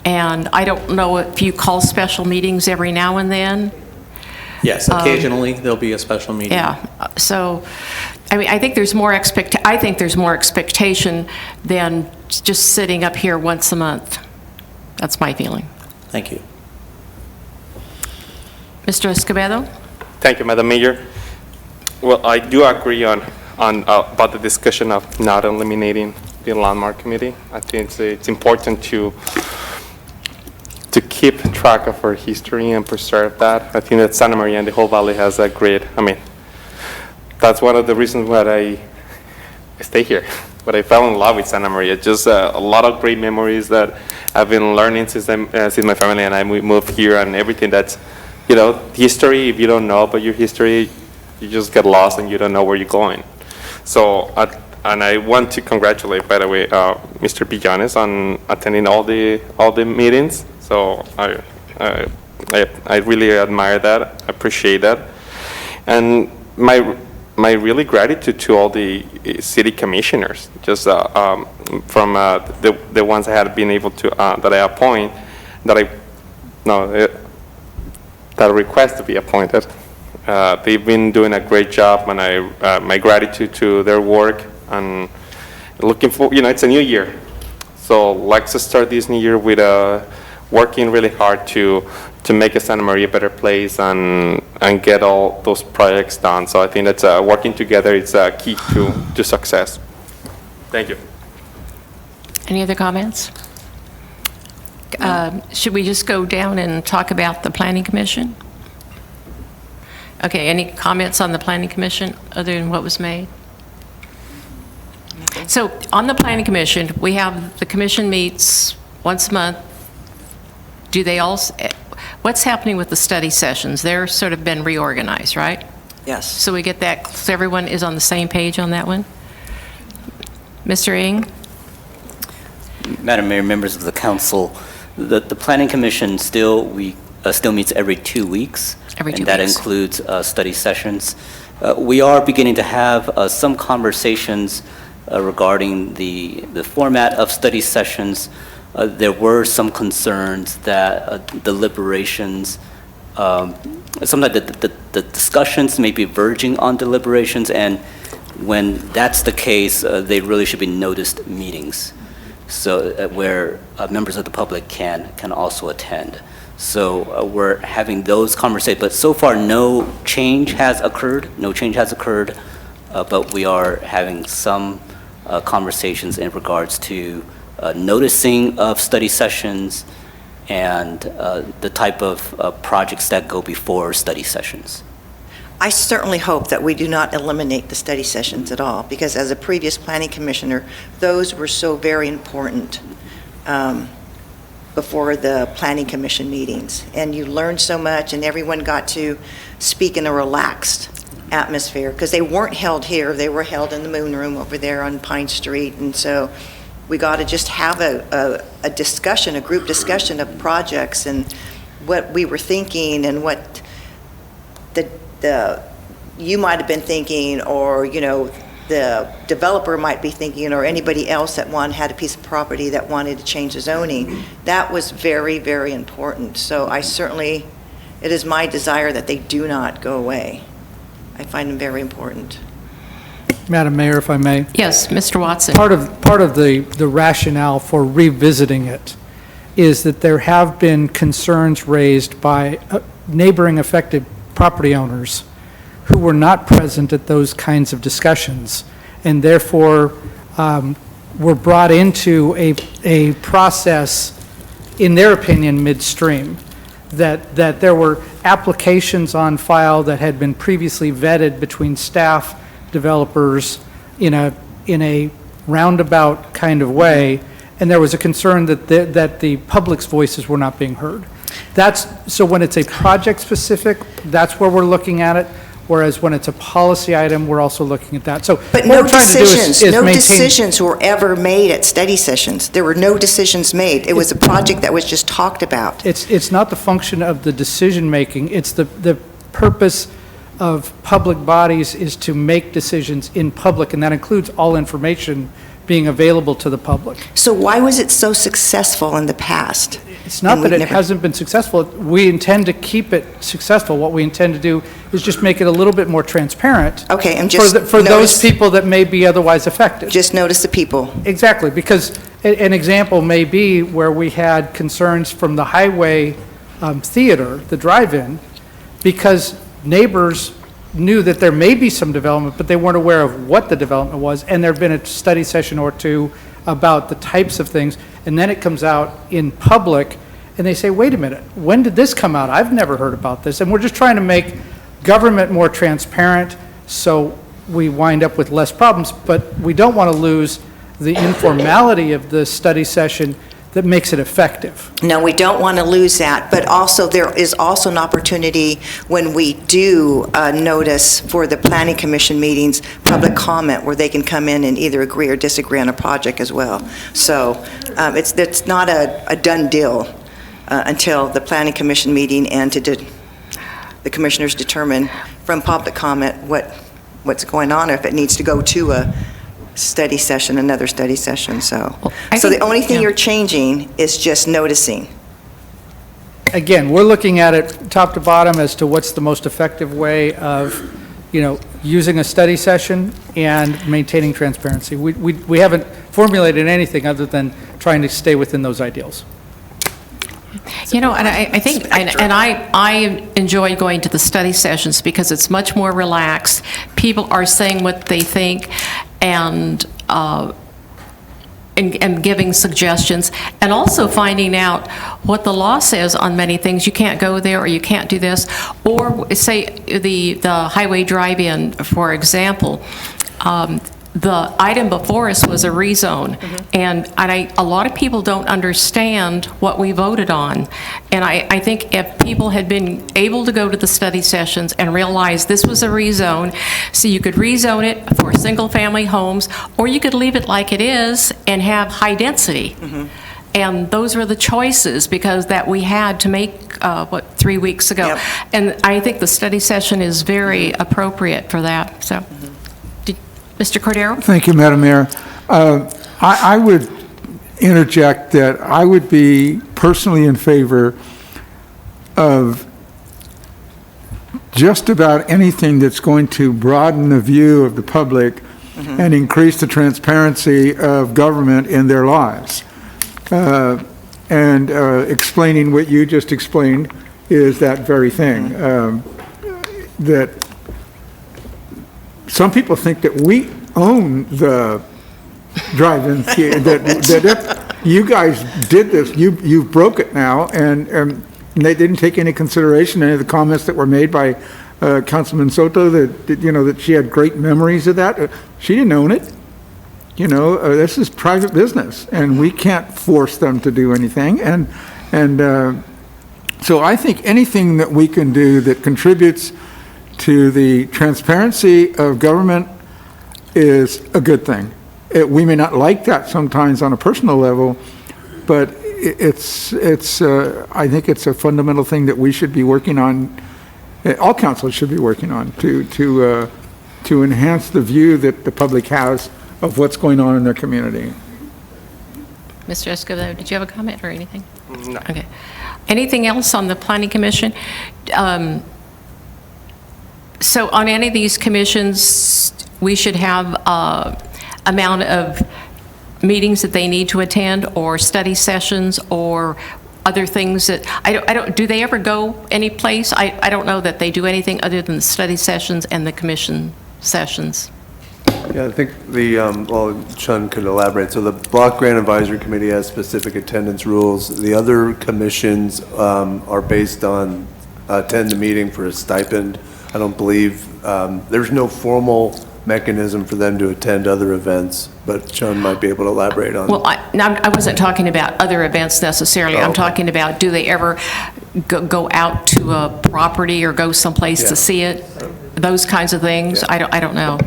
and I don't know if you call special meetings every now and then. Yes, occasionally there'll be a special meeting. Yeah, so, I mean, I think there's more expectation than just sitting up here once a month. That's my feeling. Thank you. Mr. Escobedo? Thank you, Madam Mayor. Well, I do agree on about the discussion of not eliminating the landmark committee. I think it's important to keep track of our history and preserve that. I think that Santa Maria and the whole valley has a great, I mean, that's one of the reasons why I stay here. But I fell in love with Santa Maria. Just a lot of great memories that I've been learning since my family and I moved here, and everything that's, you know, history, if you don't know about your history, you just get lost and you don't know where you're going. So, and I want to congratulate, by the way, Mr. Pijanes on attending all the meetings. So I really admire that, appreciate that. And my really gratitude to all the city commissioners, just from the ones I had been able to, that I appoint, that I request to be appointed. They've been doing a great job, and my gratitude to their work, and looking for, you know, it's a new year. So let's start this new year with working really hard to make Santa Maria a better place and get all those projects done. So I think that's working together is a key to success. Thank you. Any other comments? Should we just go down and talk about the Planning Commission? Okay, any comments on the Planning Commission other than what was made? So on the Planning Commission, we have, the commission meets once a month. Do they also, what's happening with the study sessions? They're sort of been reorganized, right? Yes. So we get that, so everyone is on the same page on that one? Mr. Ng? Madam Mayor, members of the council, the Planning Commission still meets every 2 weeks. Every 2 weeks. And that includes study sessions. We are beginning to have some conversations regarding the format of study sessions. There were some concerns that deliberations, sometimes the discussions may be verging on deliberations, and when that's the case, they really should be noticed meetings, so where members of the public can also attend. So we're having those conversations, but so far no change has occurred. But we are having some conversations in regards to noticing of study sessions and the type of projects that go before study sessions. I certainly hope that we do not eliminate the study sessions at all, because as a previous planning commissioner, those were so very important before the planning commission meetings. And you learned so much, and everyone got to speak in a relaxed atmosphere, because they weren't held here, they were held in the Moon Room over there on Pine Street. And so we got to just have a discussion, a group discussion of projects and what we were thinking and what you might have been thinking, or the developer might be thinking, or anybody else that had a piece of property that wanted to change the zoning. That was very, very important. So it is my desire that they do not go away. I find them very important. Madam Mayor, if I may. Yes, Mr. Watson. Part of the rationale for revisiting it is that there have been concerns raised by neighboring affected property owners who were not present at those kinds of discussions, and therefore were brought into a process, in their opinion, midstream, that there were applications on file that had been previously vetted between staff, developers, in a roundabout kind of way, and there was a concern that the public's voices were not being heard. So when it's a project specific, that's where we're looking at it. Whereas when it's a policy item, we're also looking at that. So but no decisions were ever made at study sessions. There were no decisions made. It was a project that was just talked about. It's not the function of the decision making. It's the purpose of public bodies is to make decisions in public, and that includes all information being available to the public. So why was it so successful in the past? It's not that it hasn't been successful. We intend to keep it successful. What we intend to do is just make it a little bit more transparent. Okay, and just for those people that may be otherwise affected. Just notice the people. Exactly, because an example may be where we had concerns from the Highway Theater, the drive-in, because neighbors knew that there may be some development, but they weren't aware of what the development was, and there had been a study session or two about the types of things, and then it comes out in public, and they say, wait a minute, when did this come out? I've never heard about this. And we're just trying to make government more transparent so we wind up with less problems, but we don't want to lose the informality of the study session that makes it effective. No, we don't want to lose that, but also there is also an opportunity when we do notice for the planning commission meetings, public comment where they can come in and either agree or disagree on a project as well. So it's not a done deal until the planning commission meeting and the commissioners determine from public comment what's going on, or if it needs to go to a study session, another study session. So the only thing you're changing is just noticing. Again, we're looking at it top to bottom as to what's the most effective way of, using a study session and maintaining transparency. We haven't formulated anything other than trying to stay within those ideals. And I think, and I enjoy going to the study sessions because it's much more relaxed. People are saying what they think and giving suggestions, and also finding out what the law says on many things. You can't go there, or you can't do this. Or say the highway drive-in, for example. The item before us was a rezone, and a lot of people don't understand what we voted on. And I think if people had been able to go to the study sessions and realize this was a rezone, so you could rezone it for single-family homes, or you could leave it like it is and have high density. And those were the choices that we had to make, 3 weeks ago. Yep. And I think the study session is very appropriate for that. So. Mr. Cordero? Thank you, Madam Mayor. I would interject that I would be personally in favor of just about anything that's going to broaden the view of the public and increase the transparency of government in their lives. And explaining what you just explained is that very thing. That some people think that we own the drive-in theater, that if you guys did this, you broke it now, and they didn't take any consideration any of the comments that were made by Councilman Soto, that she had great memories of that. She didn't own it. This is private business, and we can't force them to do anything. And so I think anything that we can do that contributes to the transparency of government is a good thing. We may not like that sometimes on a personal level, but I think it's a fundamental thing that we should be working on. All councils should be working on to enhance the view that the public has of what's going on in their community. Mr. Escobedo, did you have a comment or anything? No. Okay. Anything else on the Planning Commission? So on any of these commissions, we should have amount of meetings that they need to attend, or study sessions, or other things that, do they ever go any place? I don't know that they do anything other than the study sessions and the commission sessions. Yeah, I think well, Chun could elaborate. So the Block Grant Advisory Committee has specific attendance rules. The other commissions are based on attend the meeting for a stipend. I don't believe, there's no formal mechanism for them to attend other events, but Chun might be able to elaborate on. Well, I wasn't talking about other events necessarily. I'm talking about, do they ever go out to a property or go someplace to see it? Those kinds of things. I don't know.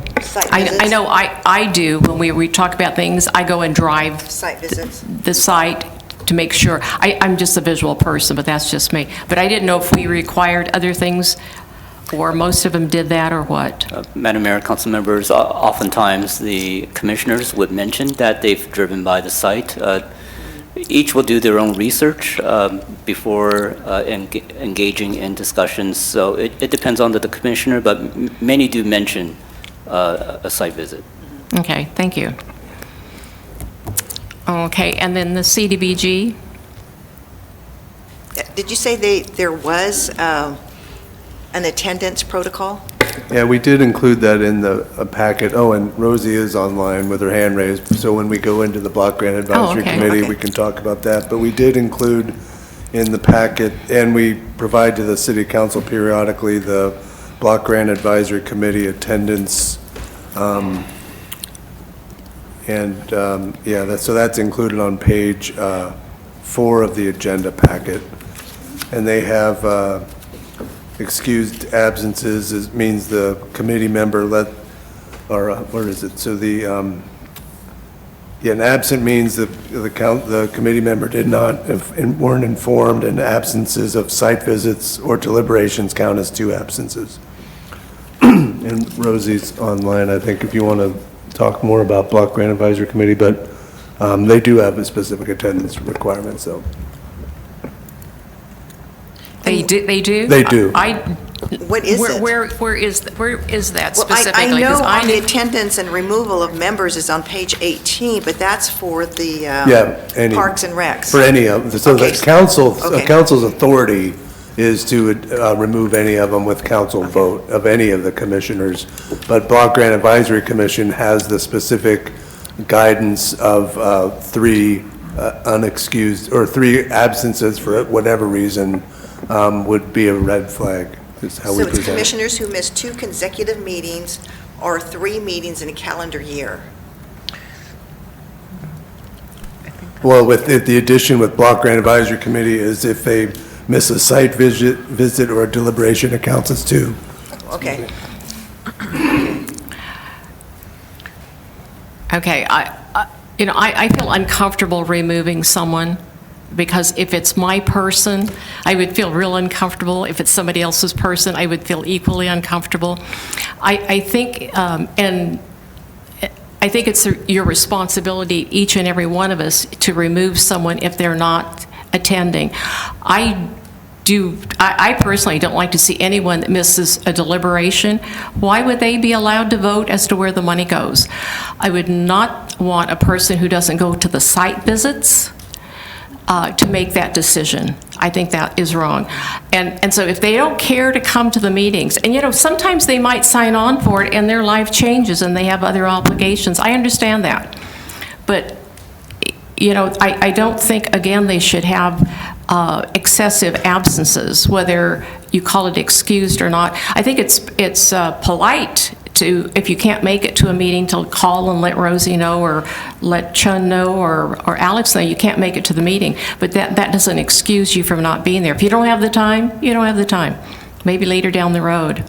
I know I do. When we talk about things, I go and drive Site visits. the site to make sure. I'm just a visual person, but that's just me. But I didn't know if we required other things, or most of them did that, or what? Madam Mayor, council members, oftentimes the commissioners would mention that they've driven by the site. Each will do their own research before engaging in discussions. So it depends on the commissioner, but many do mention a site visit. Okay, thank you. Okay, and then the CDBG? Did you say there was an attendance protocol? Yeah, we did include that in the packet. Oh, and Rosie is online with her hand raised, so when we go into the Block Grant Advisory Committee, we can talk about that. But we did include in the packet, and we provide to the City Council periodically, the Block Grant Advisory Committee attendance. So that's included on page 4 of the agenda packet. And they have excused absences. It means the committee member where is it? So an absent means the committee member did not, weren't informed, and absences of site visits or deliberations count as 2 absences. And Rosie's online, I think, if you want to talk more about Block Grant Advisory Committee, but they do have a specific attendance requirement, so. They do? They do. What is it? Where is that Well, specifically? I know 'Cause on the attendance and removal of members is on page 18, but that's for the Parks and Recs. For any of, so the council's authority is to remove any of them with council vote of any of the commissioners. But Block Grant Advisory Commission has the specific guidance of 3 unexcused, or 3 absences for whatever reason would be a red flag, is how we present it. So it's commissioners who miss 2 consecutive meetings or 3 meetings in a calendar year. Well, with the addition with Block Grant Advisory Committee is if they miss a site visit or a deliberation, it counts as 2. Okay. Okay, I feel uncomfortable removing someone, because if it's my person, I would feel real uncomfortable. If it's somebody else's person, I would feel equally uncomfortable. I think it's your responsibility, each and every one of us, to remove someone if they're not attending. I personally don't like to see anyone that misses a deliberation. Why would they be allowed to vote as to where the money goes? I would not want a person who doesn't go to the site visits to make that decision. I think that is wrong. And so if they don't care to come to the meetings, and sometimes they might sign on for it and their life changes and they have other obligations. I understand that. But I don't think, again, they should have excessive absences, whether you call it excused or not. I think it's polite to, if you can't make it to a meeting, to call and let Rosie know, or let Chun know, or Alex know you can't make it to the meeting. But that doesn't excuse you from not being there. If you don't have the time, you don't have the time. Maybe later down the road.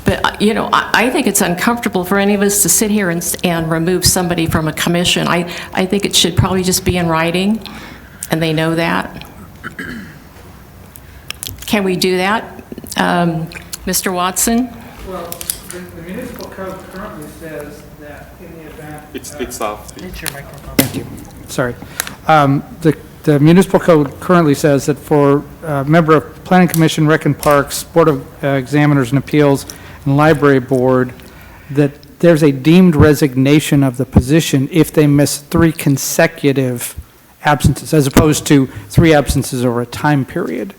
But, you know, I think it's uncomfortable for any of us to sit here and remove somebody from a commission. I think it should probably just be in writing, and they know that. Can we do that? Mr. Watson? Well, the municipal code currently says that in the event... It's off. It's your microphone. Thank you. Sorry. The municipal code currently says that for a member of Planning Commission, Rec and Parks, Board of Examiners and Appeals, and Library Board, that there's a deemed resignation of the position if they miss 3 consecutive absences, as opposed to 3 absences over a time period.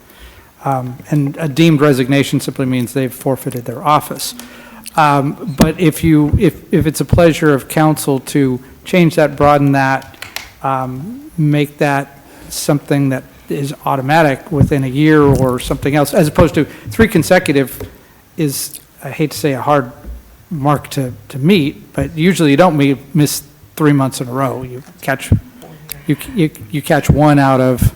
And a deemed resignation simply means they've forfeited their office. But if it's a pleasure of council to change that, broaden that, make that something that is automatic within a year or something else, as opposed to 3 consecutive is, I hate to say, a hard mark to meet, but usually you don't miss 3 months in a row. You catch 1 out of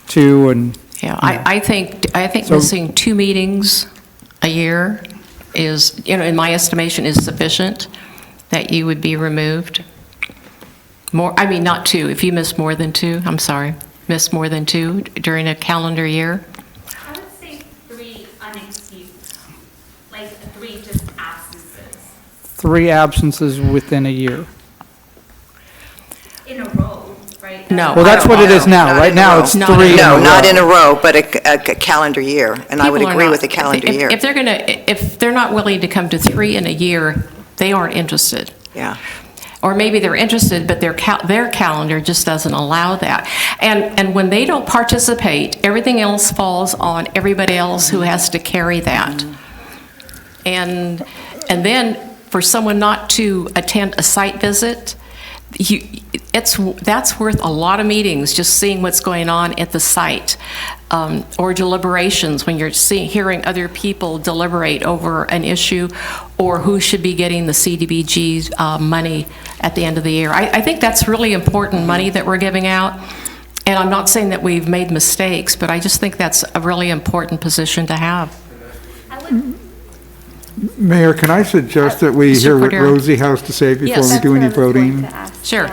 2, and yeah, I think So- missing 2 meetings a year is, you know, in my estimation, is sufficient that you would be removed. More, I mean, not 2. If you miss more than 2, I'm sorry, miss more than 2 during a calendar year. I would say 3 unexcused, like 3 just absences 3 absences within a year. in a row, right? No. Well, that's what it is now. Right now, it's 3 in a No, row. not in a row, but a calendar year, and I would People are agree not- with a calendar if- year. If they're not willing to come to 3 in a year, they aren't interested. Yeah. Or maybe they're interested, but their calendar just doesn't allow that. And when they don't participate, everything else falls on everybody else who has to carry that. And then for someone not to attend a site visit, that's worth a lot of meetings, just seeing what's going on at the site. Or deliberations, when you're hearing other people deliberate over an issue, or who should be getting the CDBG money at the end of the year. I think that's really important money that we're giving out. And I'm not saying that we've made mistakes, but I just think that's a really important position to have. Mayor, can I suggest that we Mr. hear what Cordero? Rosie has to say before Yes. we do any voting? Sure.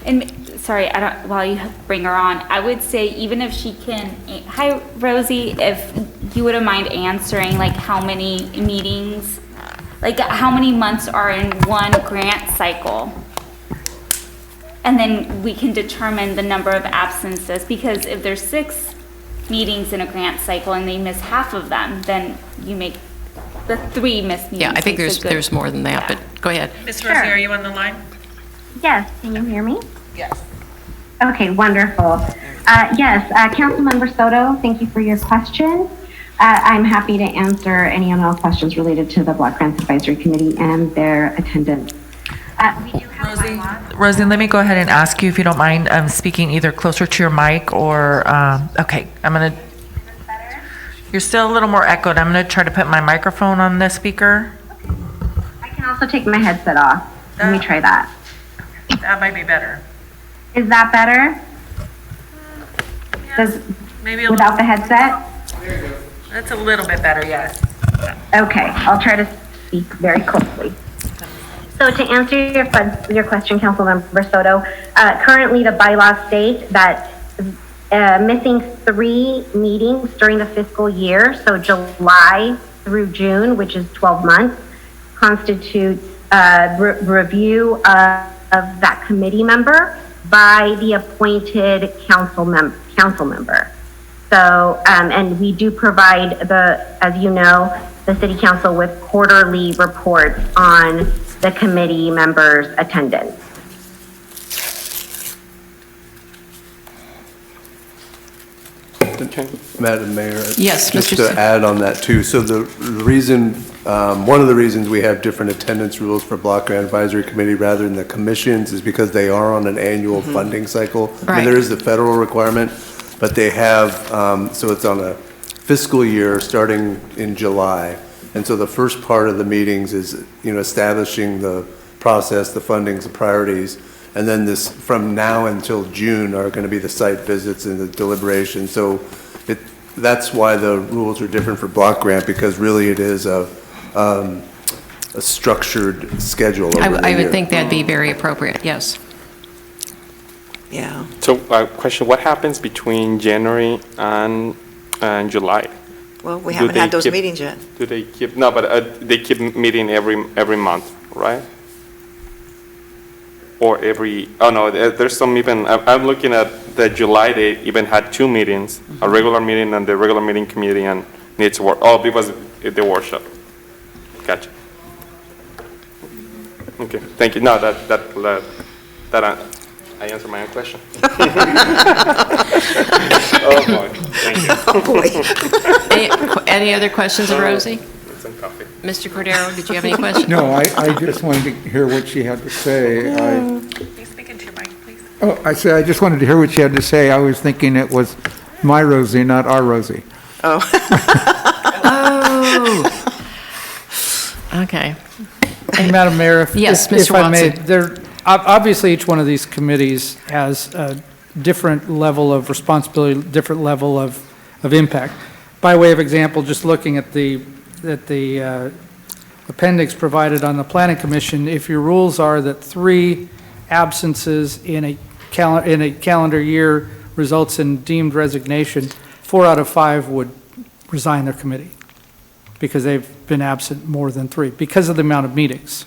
And sorry, while you bring her on, I would say even if she can, hi Rosie, if you wouldn't mind answering like how many meetings, like how many months are in one grant cycle? And then we can determine the number of absences, because if there's 6 meetings in a grant cycle and they miss half of them, then you make the 3 missed meetings. Yeah, I think makes a good- there's more than that, but go ahead. Ms. Rosie, are you on the line? Yes, can you hear me? Yes. Okay, wonderful. Yes, Councilmember Soto, thank you for your question. I'm happy to answer any and all questions related to the Block Grants Advisory Committee and their attendance. We do have Rosie, let me go ahead and ask you, if you don't mind, speaking either closer to your mic or, okay, I'm going to, you're still a little more echoed. I'm going to try to put my microphone on the speaker. I can also take my headset off. Let me try that. That might be better. Is that better? Maybe a without the headset? That's a little bit better, yes. Okay, I'll try to speak very closely. So to answer your question, Councilmember Soto, currently the bylaws state that missing 3 meetings during the fiscal year, so July through June, which is 12 months, constitutes review of that committee member by the appointed council member. So, and we do provide as you know, the city council with quarterly reports on the committee members' attendance. Madam Mayor? Yes, Just Mr. to Smith. add on that too, so the reason, one of the reasons we have different attendance rules for Block Grant Advisory Committee rather than the commissions is because they are on an annual funding cycle. I mean, Right. there is the federal requirement, but they have, so it's on a fiscal year starting in July. And so the first part of the meetings is, establishing the process, the fundings, the priorities. And then this, from now until June, are going to be the site visits and the deliberation. So that's why the rules are different for block grant, because really it is a structured schedule over the I would year. think that'd be very appropriate, yes. Yeah. So, question, what happens between January and July? Well, we haven't had those meetings yet. Do they keep, no, but they keep meeting every month, right? Or oh no, there's some even, I'm looking at the July, they even had 2 meetings, a regular meeting and the regular meeting committee and needs work, because the workshop. Gotcha. Okay, thank you. No, I answered my own question. Oh boy, thank you. Oh boy. Any other questions of Rosie? Some coffee. Mr. Cordero, did you have any questions? No, I just wanted to hear what she had to say. Please speak into your mic, please. Oh, I said, I just wanted to hear what she had to say. I was thinking it was my Rosie, not our Rosie. Oh. Okay. And Madam Mayor, Yes, if Mr. I may, Watson. obviously, each one of these committees has a different level of responsibility, different level of impact. By way of example, just looking at the appendix provided on the Planning Commission, if your rules are that 3 absences in a calendar year results in deemed resignation, 4 out of 5 would resign their committee because they've been absent more than 3 because of the amount of meetings.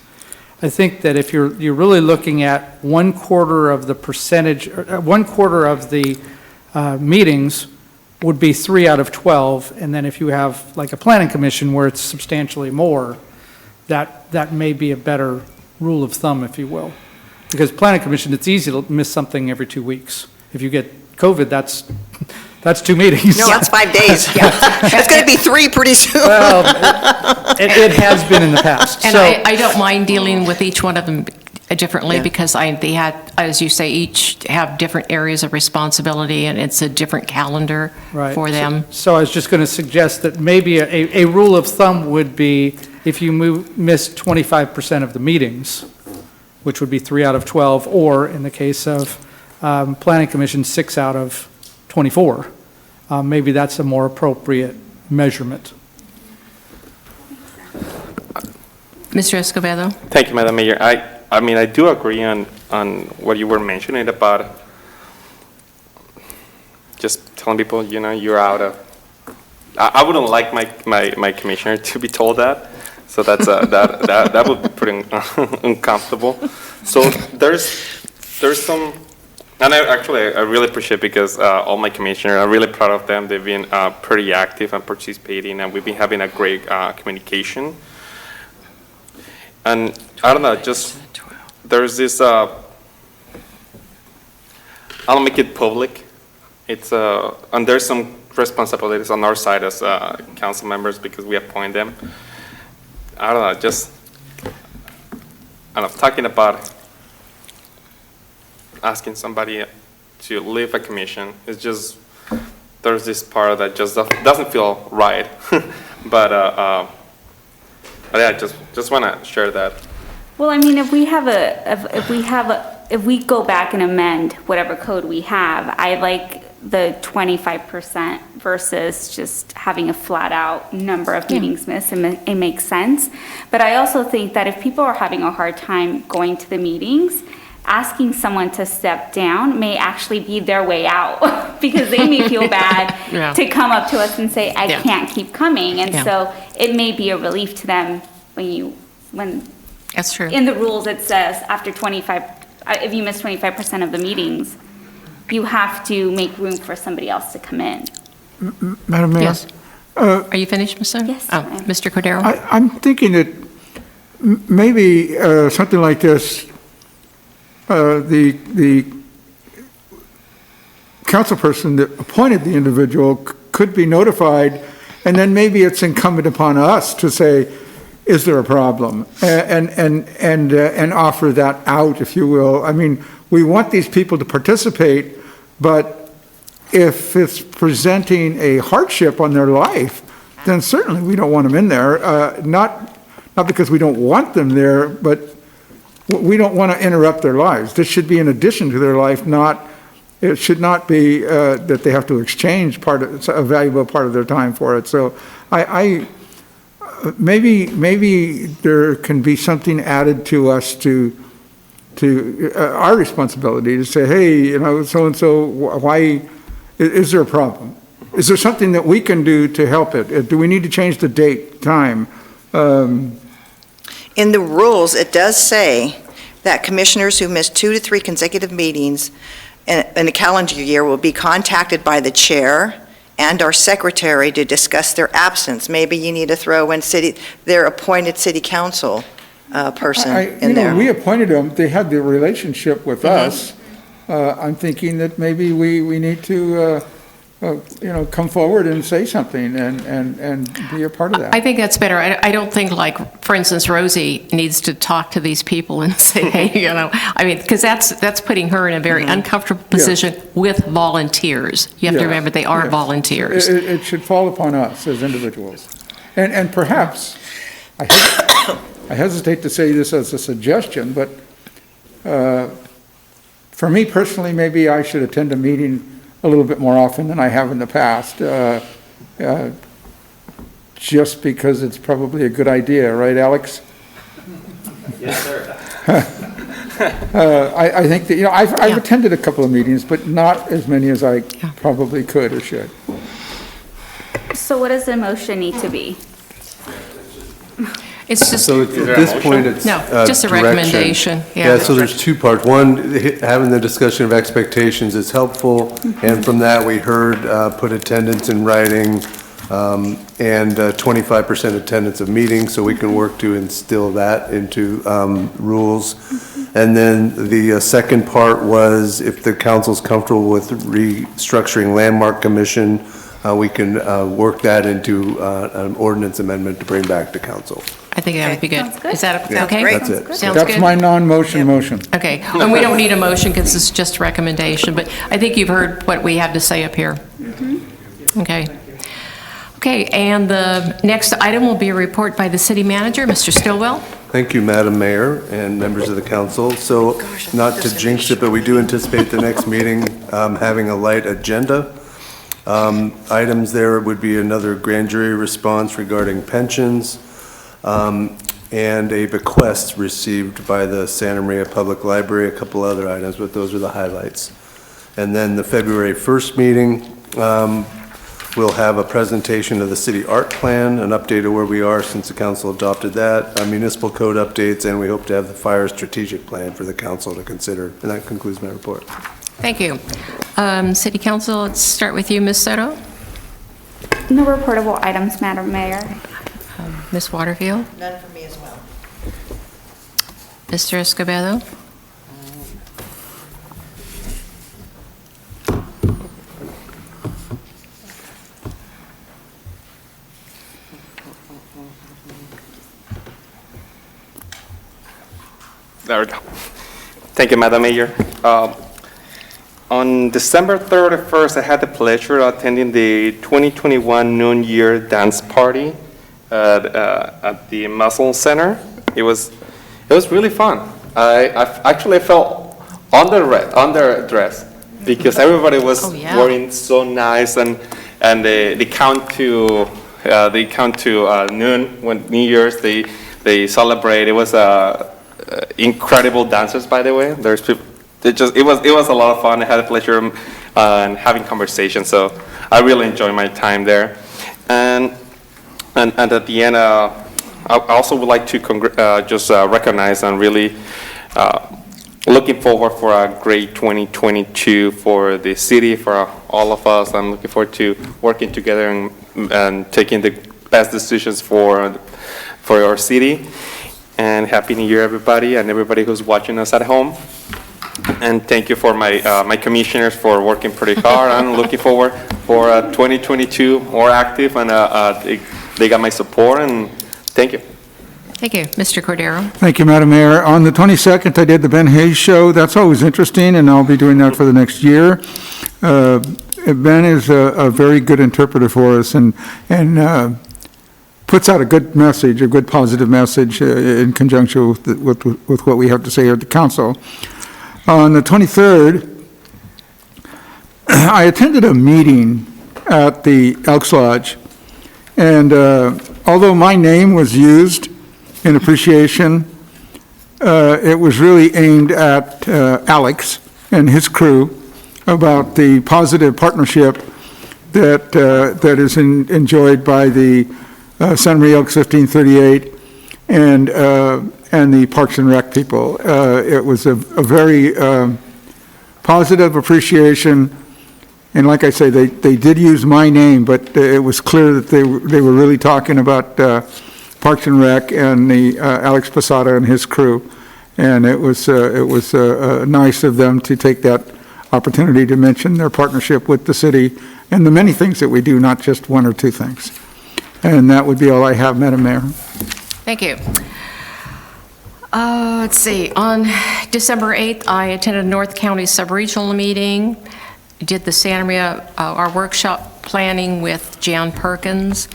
I think that if you're really looking at 1/4 of the percentage, 1/4 of the meetings would be 3 out of 12, and then if you have like a planning commission where it's substantially more, that may be a better rule of thumb, if you will. Because planning commission, it's easy to miss something every 2 weeks. If you get COVID, that's 2 meetings. No, that's 5 days. It's going to be 3 pretty soon. Well, it has been in the past. And So- I don't mind dealing with each one of them differently because they had, as you say, each have different areas of responsibility and it's a different calendar Right. for them. So I was just going to suggest that maybe a rule of thumb would be if you miss 25% of the meetings, which would be 3 out of 12, or in the case of Planning Commission, 6 out of 24. Maybe that's a more appropriate measurement. Mr. Escobedo? Thank you, Madam Mayor. I mean, I do agree on what you were mentioning about just telling people, you're out of. I wouldn't like my commissioner to be told that, so that's that would be pretty uncomfortable. So there's some, and I really appreciate because all my commissioners, I'm really proud of them. They've been pretty active and participating, and we've been having a great communication. And I don't know, just there's this, I'll make it public. It's, and there's some responsibilities on our side as council members because we appoint them. I don't know, just, talking about asking somebody to leave a commission. It's just, there's this part that just doesn't feel right. But yeah, just want to share that. Well, I mean, if we go back and amend whatever code we have, I like the 25% versus just having a flat out number of meetings missed, and it makes sense. But I also think that if people are having a hard time going to the meetings, asking someone to step down may actually be their way out because they may feel bad to come up to us and say, I can't keep coming. And so it may be a relief to them when That's true. in the rules it says after 25, if you miss 25% of the meetings, you have to make room for somebody else to come in. Madam Mayor? Yes. Are you finished, Mr.? Yes. Mr. Cordero? I'm thinking that maybe something like this, the councilperson that appointed the individual could be notified, and then maybe it's incumbent upon us to say, is there a problem? And offer that out, if you will. I mean, we want these people to participate, but if it's presenting a hardship on their life, then certainly we don't want them in there. Not because we don't want them there, but we don't want to interrupt their lives. This should be in addition to their life, it should not be that they have to exchange a valuable part of their time for it. So maybe there can be something added to us to our responsibility to say, hey, so-and-so, why, is there a problem? Is there something that we can do to help it? Do we need to change the date, time? In the rules, it does say that commissioners who miss 2 to 3 consecutive meetings in a calendar year will be contacted by the chair and our secretary to discuss their absence. Maybe you need to throw in their appointed city council person in there. We appointed them, they had the relationship with us. I'm thinking that maybe we need to, come forward and say something and be a part of that. I think that's better. I don't think, like, for instance, Rosie needs to talk to these people and say, hey, because that's putting her in a very uncomfortable position with volunteers. You have to remember they are volunteers. It should fall upon us as individuals. And perhaps, I hesitate to say this as a suggestion, but for me personally, maybe I should attend a meeting a little bit more often than I have in the past, just because it's probably a good idea, right, Alex? Yes, sir. I think that, I've attended a couple of meetings, but not as many as I probably could or should. So what does the motion need to be? It's just. So at this point, it's just a direction. recommendation. Yeah, so there's 2 parts. One, having the discussion of expectations is helpful, and from that, we heard put attendance in writing and 25% attendance of meetings, so we can work to instill that into rules. And then the second part was if the council's comfortable with restructuring Landmark Commission, we can work that into an ordinance amendment to bring back to council. I think that would be good. Is that Yeah, okay? that's it. Sounds good? That's my non-motion motion. Okay, and we don't need a motion because it's just a recommendation, but I think you've heard what we have to say up here. Okay. Okay, and the next item will be a report by the city manager, Mr. Stillwell. Thank you, Madam Mayor and members of the council. So, not to jinx it, but we do anticipate the next meeting having a light agenda. Items there would be another grand jury response regarding pensions, and a bequest received by the Santa Maria Public Library, a couple other items, but those are the highlights. And then the February 1st meeting, we'll have a presentation of the city art plan, an update of where we are since the council adopted that, municipal code updates, and we hope to have the fire strategic plan for the council to consider. And that concludes my report. Thank you. City Council, let's start with you, Ms. Soto. No reportable items, Madam Mayor. Ms. Waterfield. None for me as well. Mr. Escobedo. There we go. Thank you, Madam Mayor. On December 31st, I had the pleasure of attending the 2021 New Year dance party at the Muscle Center. It was really fun. I actually felt underdressed because everybody was wearing so nice, and they count to noon when New Year's they celebrate. It was incredible dancers, by the way. There's people. It was a lot of fun. I had a pleasure in having conversations, so I really enjoyed my time there. And at the end, I also would like to just recognize and really looking forward for a great 2022 for the city, for all of us. I'm looking forward to working together and taking the best decisions for our city. And Happy New Year, everybody, and everybody who's watching us at home. And thank you for my commissioners for working pretty hard. I'm looking forward for 2022 more active, and they got my support, and thank you. Thank you. Mr. Cordero. Thank you, Madam Mayor. On the 22nd, I did the Ben Hayes Show. That's always interesting, and I'll be doing that for the next year. Ben is a very good interpreter for us and puts out a good message, a good positive message in conjunction with what we have to say here at the council. On the 23rd, I attended a meeting at the Elks Lodge, and although my name was used in appreciation, it was really aimed at Alex and his crew about the positive partnership that is enjoyed by the Santa Maria Elks 1538 and the Parks and Rec people. It was a very positive appreciation, and like I say, they did use my name, but it was clear that they were really talking about Parks and Rec and the Alex Posada and his crew, and it was nice of them to take that opportunity to mention their partnership with the city and the many things that we do, not just one or two things. And that would be all I have, Madam Mayor. Thank you. Let's see, on December 8th, I attended a North County Subregional meeting, did the Santa Maria, our workshop planning with Jan Perkins.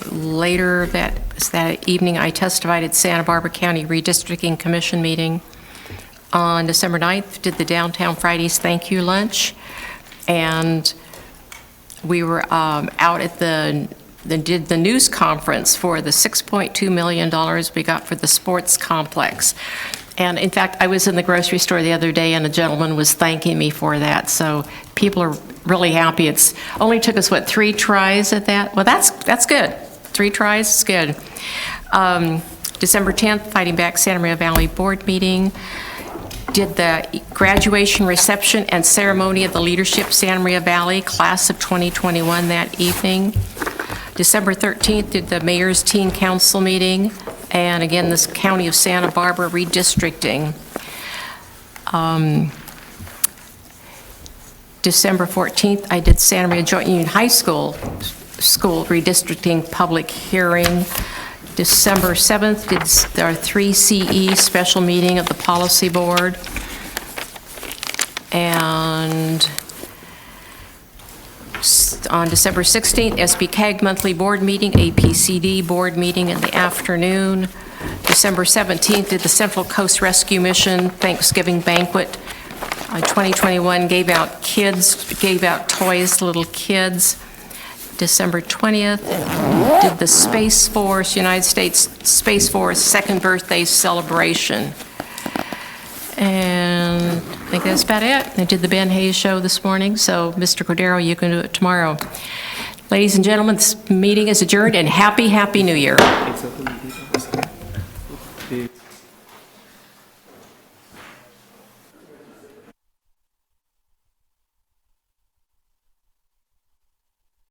Later that evening, I testified at Santa Barbara County Redistricting Commission meeting. On December 9th, did the Downtown Fridays Thank You Lunch, and we were out at did the news conference for the $6.2 million we got for the sports complex. And in fact, I was in the grocery store the other day and a gentleman was thanking me for that. So people are really happy. It's only took us, 3 tries at that? Well, that's good. 3 tries is good. December 10th, Fighting Back Santa Maria Valley Board meeting. Did the graduation reception and ceremony of the Leadership Santa Maria Valley class of 2021 that evening. December 13th, did the Mayor's Teen Council meeting, and again, this County of Santa Barbara redistricting. December 14th, I did Santa Maria Joint Union High School redistricting public hearing. December 7th, did our 3CE special meeting of the Policy Board. And on December 16th, SBCAG monthly board meeting, APCD board meeting in the afternoon. December 17th, did the Central Coast Rescue Mission Thanksgiving banquet. 2021 gave out toys to little kids. December 20th, did the Space Force, United States Space Force second birthday celebration. And I think that's about it. I did the Ben Hayes show this morning, so Mr. Cordero, you can do it tomorrow. Ladies and gentlemen, this meeting is adjourned, and happy New Year.